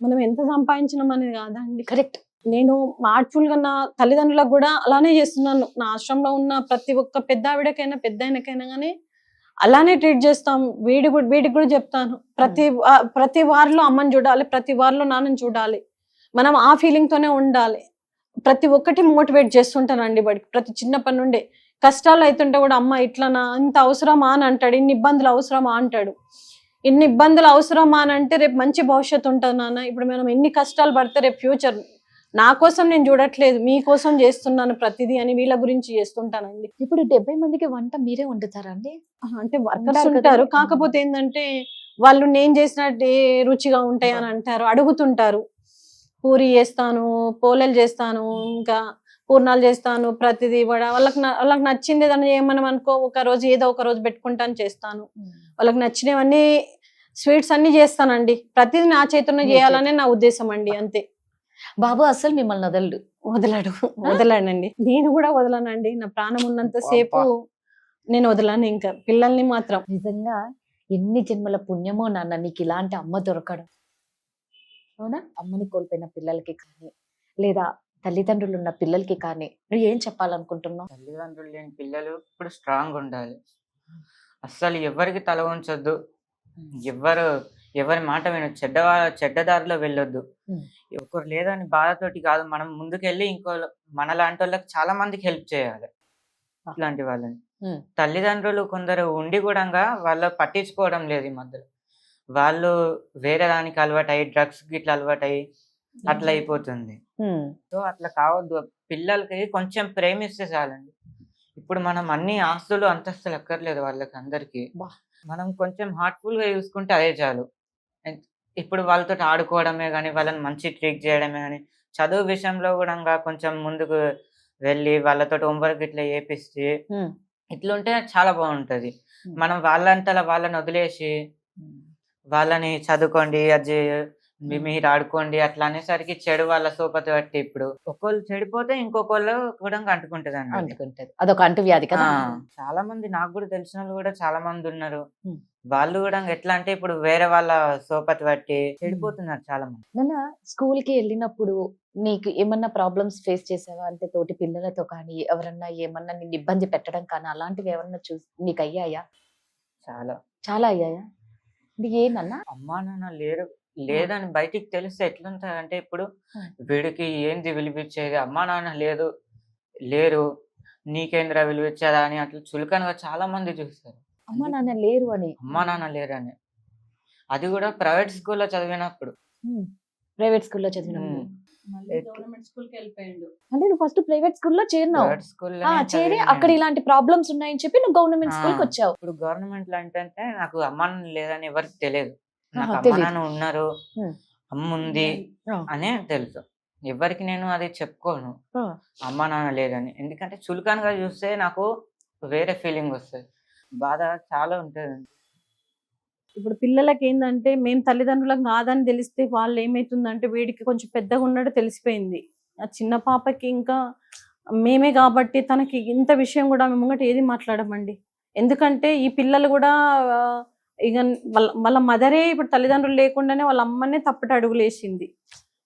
మనం ఎంత సంపాదించినాం అనేది కాదండి. కరెక్ట్. నేను హార్ట్ఫుల్ గా నా తల్లిదండ్రులకు కూడా అలానే చేస్తున్నాను. నా ఆశ్రమంలో ఉన్న ప్రతి ఒక్క పెద్ద ఆవిడకైనా పెద్ద ఆయనకైనా కానీ అలానే ట్రీట్ చేస్తాం. వీడికి కూడా చెప్తాను, ప్రతి వారిలో అమ్మని చూడాలి, ప్రతి వారిలో నాన్నని చూడాలి, మనం ఆ ఫీలింగ్ తోనే ఉండాలి. ప్రతి ఒక్కటి మోటివేట్ చేస్తుంటానండి. వాడికి ప్రతి చిన్న పని నుండే కష్టాలు అవుతుంటే కూడా అమ్మ ఇట్లా ఇంత అవసరమా అని అంటాడు, ఇన్ని ఇబ్బందులు అవసరమా అంటాడు. ఇన్ని ఇబ్బందులు అవసరమా అని అంటే రేపు మంచి భవిష్యత్తు ఉంటుంది నాన్న. ఇప్పుడు మనం ఎన్ని కష్టాలు పడితే రేపు ఫ్యూచర్ నా కోసం నేను చూడట్లేదు, మీకోసం చేస్తున్నాను ప్రతిదీ అని వీళ్ళ గురించి చేస్తుంటానండి. ఇప్పుడు 70 మందికి వంట మీరే వండుతారండి? అంటే వర్కర్స్ ఉంటారు, కాకపోతే ఏంటంటే వాళ్ళు నేను చేసినట్టు రుచిగా ఉంటాయి అని అంటారు, అడుగుతుంటారు. పూరి చేస్తాను, పోలేలు చేస్తాను, ఇంకా పూర్ణాలు చేస్తాను, ప్రతిదీ కూడా వాళ్ళకి నచ్చింది ఏదైనా చేయమని అనుకో, ఏదో ఒక రోజు పెట్టుకుంటాను, చేస్తాను. వాళ్ళకి నచ్చినవన్నీ స్వీట్స్ అన్ని చేస్తానండి. ప్రతిదీ నా చేతుల్లో చేయాలనే నా ఉద్దేశం అండి, అంతే. బాబు అసలు మిమ్మల్ని వదలడండి. నేను కూడా వదలనండి. నా ప్రాణం ఉన్నంత సేపు నేను వదలను ఇంకా పిల్లల్ని మాత్రం. నిజంగా ఎన్ని జన్మల పుణ్యమో నాన్న నీకు ఇలాంటి అమ్మ దొరకడం. అవునా? అమ్మని కోల్పోయిన పిల్లలకి కానీ, లేదా తల్లిదండ్రులు ఉన్న పిల్లలకి కానీ నువ్వు ఏం చెప్పాలనుకుంటున్నావు? తల్లిదండ్రులు లేని పిల్లలు ఇప్పుడు స్ట్రాంగ్ ఉండాలి. అస్సలు ఎవరికి తల ఉంచొద్దు, ఎవరి మాట వినొద్దు, చెడ్డ దారిలో వెళ్ళొద్దు. ఒకరు లేదని బాధతోటి కాదు, మనం ముందుకెళ్ళి మన లాంటి వాళ్ళకి చాలా మందికి హెల్ప్ చేయాలి. ఇట్లాంటి వాళ్ళని తల్లిదండ్రులు కొందరు ఉండి కూడా వాళ్ళు పట్టించుకోవడం లేదు. ఈ మధ్యలో వాళ్ళు వేరే దానికి అలవాటు అయ్యి డ్రగ్స్ గిట్లా అలవాటు అయ్యి అట్లా అయిపోతుంది. సో అట్లా కావద్దు. పిల్లలకి కొంచెం ప్రేమిస్తే చాలండి. ఇప్పుడు మనం అన్ని ఆస్తులు అంతస్తులు ఎక్కర్లేదు వాళ్ళకి అందరికి. బా. మనం కొంచెం హార్ట్ఫుల్ గా చూసుకుంటే అదే చాలు. ఇప్పుడు వాళ్ళతో ఆడుకోవడమే కానీ, వాళ్ళని మంచి ట్రీట్ చేయడమే కానీ, చదువు విషయంలో కూడా కొంచెం ముందుకు వెళ్ళి వాళ్ళతో హోంవర్క్ ఇట్లా చేపిస్తే ఇట్లుంటే చాలా బాగుంటది. మనం వాళ్ళంతలా వాళ్ళని వదిలేసి వాళ్ళని చదువుకోండి, అది మీరు ఆడుకోండి అట్లా అనేసరికి చెడు వాళ్ళ సోపతి బట్టి ఇప్పుడు ఒకళ్ళు చెడిపోతే ఇంకొకళ్ళు కూడా అంటుకుంటదండి. అంటుకుంటది, అదొక అంటువ్యాధి కదా. చాలా మంది నాకు కూడా తెలిసిన వాళ్ళు కూడా చాలా మంది ఉన్నారు. ఉమ్. వాళ్ళు కూడా ఎట్లా అంటే ఇప్పుడు వేరే వాళ్ళ సోపతి బట్టి చెడిపోతున్నారు చాలా మంది. నాన్న, స్కూల్ కి వెళ్ళినప్పుడు నీకు ఏమన్నా ప్రాబ్లమ్స్ ఫేస్ చేసావా? అంటే తోటి పిల్లలతో కానీ, ఎవరన్నా ఏమన్నా నిన్ను ఇబ్బంది పెట్టడం కానీ, అలాంటివి ఏమన్నా నీకు అయ్యాయా? చాలా చాలా అయ్యాయా? అంటే ఏనన్నా? అమ్మా నాన్న లేదని బయటికి తెలిస్తే ఎట్లుంటది అంటే, ఇప్పుడు వీడికి ఏంది విలువిచ్చేది, అమ్మా నాన్న లేరు నీకేంద్రా విలువిచ్చేదా అని అట్లా చులకనగా చాలా మంది చూస్తారు. అమ్మా నాన్న లేరు అని? అమ్మా నాన్న లేరని. అది కూడా ప్రైవేట్ స్కూల్లో చదివినప్పుడు. ప్రైవేట్ స్కూల్లో చదివినప్పుడు. గవర్నమెంట్ స్కూల్ కి వెళ్ళిపోయిండు. అంటే నువ్వు ఫస్ట్ ప్రైవేట్ స్కూల్లో చేరినావు, ప్రైవేట్ స్కూల్లో చేరి అక్కడ ఇలాంటి ప్రాబ్లమ్స్ ఉన్నాయని చెప్పి నువ్వు గవర్నమెంట్ స్కూల్ కి వచ్చావు. ఇప్పుడు గవర్నమెంట్ లో ఏంటంటే నాకు అమ్మా నాన్న లేదని ఎవరికి తెలియదు. నాకు అమ్మా తెలీదు. నాన్న ఉన్నారు, అమ్మ ఉంది అనే తెలుసు. ఎవరికి నేను అది చెప్పుకోను అమ్మా నాన్న లేదని. ఎందుకంటే చులకనగా చూస్తే నాకు వేరే ఫీలింగ్ వస్తుంది, బాధ చాలా ఉంటుంది. ఇప్పుడు పిల్లలకి ఏంటంటే మేము తల్లిదండ్రులకు కాదని తెలిస్తే వాళ్ళు ఏమైతుందంటే వీడికి కొంచెం పెద్దగా ఉన్నట్టు తెలిసిపోయింది. ఆ చిన్న పాపకి ఇంకా మేమే కాబట్టి తనకి ఇంత విషయం కూడా మేము ముంగట ఏది మాట్లాడమండి. ఎందుకంటే ఈ పిల్లలు కూడా ఇక వాళ్ళ మదరే ఇప్పుడు తల్లిదండ్రులు లేకుండానే వాళ్ళ అమ్మనే తప్పటి అడుగులు వేసింది.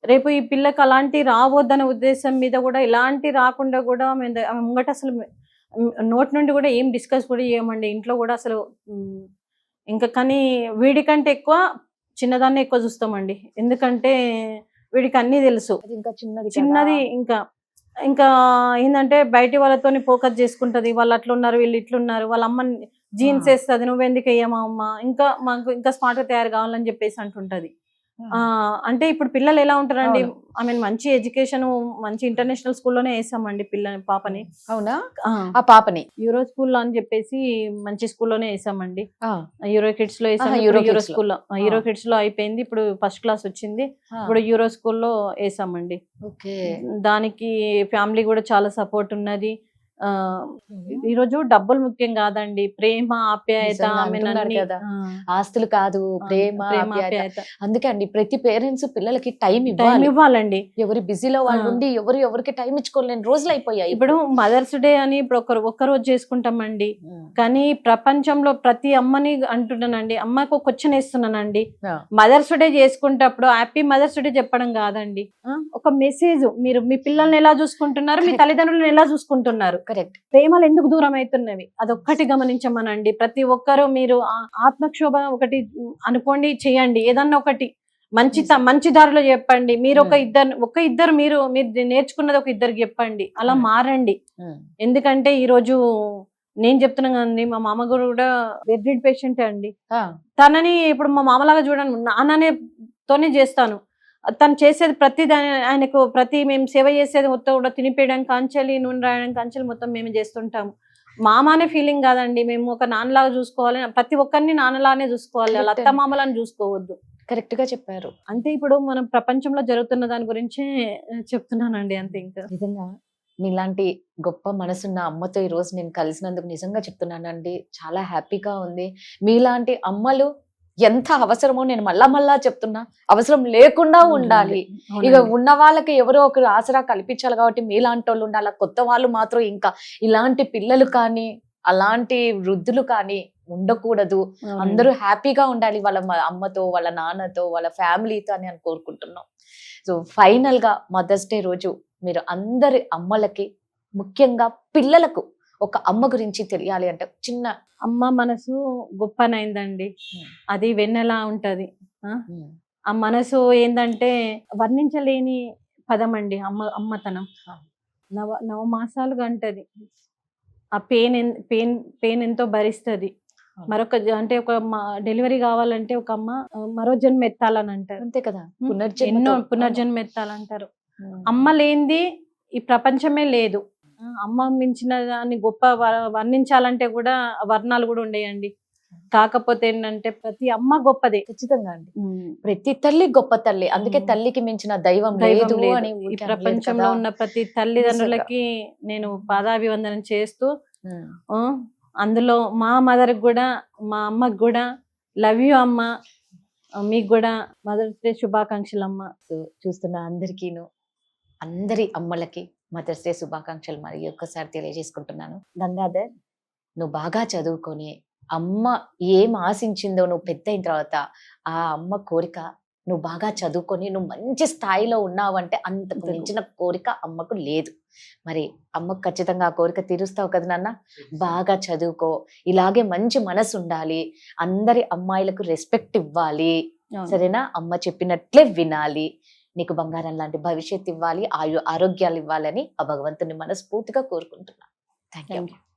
రేపు ఈ పిల్లకి అలాంటి రావద్దనే ఉద్దేశం మీద కూడా ఇలాంటి రాకుండా కూడా మేము ముంగట అసలు నోటి నుండి కూడా ఏం డిస్కస్ కూడా చేయమండి ఇంట్లో కూడా అసలు. ఇంకా కానీ వీడికంటే ఎక్కువ చిన్నదాన్ని ఎక్కువ చూస్తామండి. ఎందుకంటే వీడికి అన్నీ తెలుసు. ఇంకా చిన్నది ఇంకా ఇంకా ఏంటంటే బయట వాళ్ళతోని ఫోకస్ చేసుకుంటది. వాళ్ళు అట్లున్నారు, వీళ్ళు ఇట్లున్నారు, వాళ్ళ అమ్మ జీన్స్ వేస్తుంది, నువ్వెందుకు వేయమా అమ్మ, ఇంకా మాకు ఇంకా స్మార్ట్ గా తయారు కావాలని చెప్పేసి అంటుంటది. అంటే ఇప్పుడు పిల్లలు ఎలా ఉంటారండి, ఐ మీన్ మంచి ఎడ్యుకేషన్ మంచి ఇంటర్నేషనల్ స్కూల్లోనే వేసామండి పాపని. అవునా? ఆ పాపని యూరో స్కూల్లో అని చెప్పేసి మంచి స్కూల్లోనే వేసామండి. యూరో కిడ్స్ లో వేసాం. యూరో స్కూల్లో యూరో కిడ్స్ లో అయిపోయింది, ఇప్పుడు ఫస్ట్ క్లాస్ వచ్చింది. ఇప్పుడు యూరో స్కూల్లో వేసామండి. దానికి ఫ్యామిలీ కూడా చాలా సపోర్ట్ ఉన్నది. ఈరోజు డబ్బులు ముఖ్యం కాదండి, ప్రేమ ఆప్యాయత. ఆస్తులు కాదు, ప్రేమ ఆప్యాయత. అందుకే అండి ప్రతి పేరెంట్స్ పిల్లలకి టైం ఇవ్వాలండి. ఎవరి బిజీలో వాళ్ళు ఉండి ఎవరికి టైం ఇచ్చుకోలేని రోజులు అయిపోయాయి. ఇప్పుడు మదర్స్ డే అని ఇప్పుడు ఒక్కరోజు చేసుకుంటామండి, కానీ ప్రపంచంలో ప్రతి అమ్మని అంటున్నానండి, అమ్మకి ఒక క్వశ్చన్ వేస్తున్నానండి. మదర్స్ డే చేసుకుంటప్పుడు హ్యాపీ మదర్స్ డే చెప్పడం కాదండి, ఒక మెసేజ్. మీరు మీ పిల్లల్ని ఎలా చూసుకుంటున్నారు, మీ తల్లిదండ్రులను ఎలా చూసుకుంటున్నారు, కరెక్ట్. ప్రేమలు ఎందుకు దూరం అవుతున్నవి అదొక్కటి గమనించమనండి. ప్రతి ఒక్కరూ మీరు ఆత్మక్షోభ ఒకటి అనుకోండి, చేయండి, ఏదన్నా ఒకటి మంచి దారిలో చెప్పండి. మీరు ఒక ఇద్దరు మీరు నేర్చుకున్నది ఒక ఇద్దరికి చెప్పండి, అలా మారండి. ఎందుకంటే ఈ రోజు నేను చెప్తున్నా కదండి, మా మామ కూడా బెడ్ పేషెంటే అండి. తనని ఇప్పుడు మా మామలాగా చూడండి, నాన్ననే తోనే చేస్తాను. తను చేసేది ప్రతి ఆయనకు మేము సేవ చేసేది మొత్తం కూడా తినిపేయడం కాంచెలి, నూనె రాయడం కాంచెలి మొత్తం మేము చేస్తుంటాము. మామ అనే ఫీలింగ్ కాదండి, మేము ఒక నాన్నలాగా చూసుకోవాలి, ప్రతి ఒక్కరిని నాన్నలానే చూసుకోవాలి, వాళ్ళ అత్త మామలను చూసుకోవద్దు. కరెక్ట్ గా చెప్పారు. అంటే ఇప్పుడు మనం ప్రపంచంలో జరుగుతున్న దాని గురించి చెప్తున్నానండి, అంతే. ఇంకా నిజంగా మీలాంటి గొప్ప మనసున్న అమ్మతో ఈ రోజు నేను కలిసినందుకు నిజంగా చెప్తున్నానండి, చాలా హ్యాపీగా ఉంది. మీలాంటి అమ్మలు ఎంత అవసరమో నేను మళ్ళా చెప్తున్నా, అవసరం లేకుండా ఉండాలి. ఇక ఉన్న వాళ్ళకి ఎవరో ఒకరు ఆసరా కల్పించాలి కాబట్టి మీలాంటి వాళ్ళు ఉండాలి. కొత్త వాళ్ళు మాత్రం ఇంకా ఇలాంటి పిల్లలు కానీ అలాంటి వృద్ధులు కానీ ఉండకూడదు. అందరూ హ్యాపీగా ఉండాలి వాళ్ళ అమ్మతో, వాళ్ళ నాన్నతో, వాళ్ళ ఫ్యామిలీతో అని కోరుకుంటున్నాం. సో ఫైనల్ గా మదర్స్ డే రోజు మీరు అందరి అమ్మలకి, ముఖ్యంగా పిల్లలకు ఒక అమ్మ గురించి తెలియాలి అంటే, చిన్న అమ్మ మనసు గొప్పనైందండి, అది వెన్నెలా ఉంటది. ఆ మనసు ఏంటంటే వర్ణించలేని పదం అండి అమ్మతనం. నవమాసాలు గంటది, ఆ పెయిన్ ఎంతో భరిస్తుంది. మరొక అంటే ఒక డెలివరీ కావాలంటే ఒక అమ్మ మరో జన్మ ఎత్తాలని అంటారు, అంతే కదా, ఎన్నో పునర్జన్మ ఎత్తాలంటారు. అమ్మ లేనిది ఈ ప్రపంచమే లేదు. అమ్మ మించిన దాన్ని గొప్ప వర్ణించాలంటే కూడా వర్ణాలు కూడా ఉండేయండి. కాకపోతే ఏంటంటే ప్రతి అమ్మ గొప్పదే. ఖచ్చితంగా అండి. ప్రతి తల్లి గొప్ప తల్లి, అందుకే తల్లికి మించిన దైవం లేదు లేదు. అని ఈ ఊరికే అనలేదు ప్రపంచంలో కదా. ఉన్న ప్రతి తల్లిదండ్రులకి నేను పాదాభివందనం చేస్తూ, ఆ, అందులో మా మదర్ కూడా, మా అమ్మకి కూడా లవ్ యూ అమ్మ, మీకు కూడా మదర్స్ డే శుభాకాంక్షలు అమ్మ. సో, చూస్తున్న అందరికీను, అందరి అమ్మలకి మదర్స్ డే శుభాకాంక్షలు మరి ఒక్కసారి తెలియజేసుకుంటున్నాను. గంగాధర్, నువ్వు బాగా చదువుకొని అమ్మ ఏం ఆశించిందో నువ్వు పెద్ద అయిన తర్వాత ఆ అమ్మ కోరిక నువ్వు బాగా చదువుకొని నువ్వు మంచి స్థాయిలో ఉన్నావంటే అంతకు మించిన కోరిక అమ్మకు లేదు. మరి అమ్మకు ఖచ్చితంగా ఆ కోరిక తీరుస్తావు కదా నాన్న. బాగా చదువుకో, ఇలాగే మంచి మనసు ఉండాలి, అందరి అమ్మాయిలకు రెస్పెక్ట్ ఇవ్వాలి, సరేనా? అమ్మ చెప్పినట్లే వినాలి, నీకు బంగారం లాంటి భవిష్యత్తు ఇవ్వాలి, ఆరోగ్యాలు ఇవ్వాలని ఆ భగవంతుని మనస్ఫూర్తిగా కోరుకుంటున్నా. Thank you.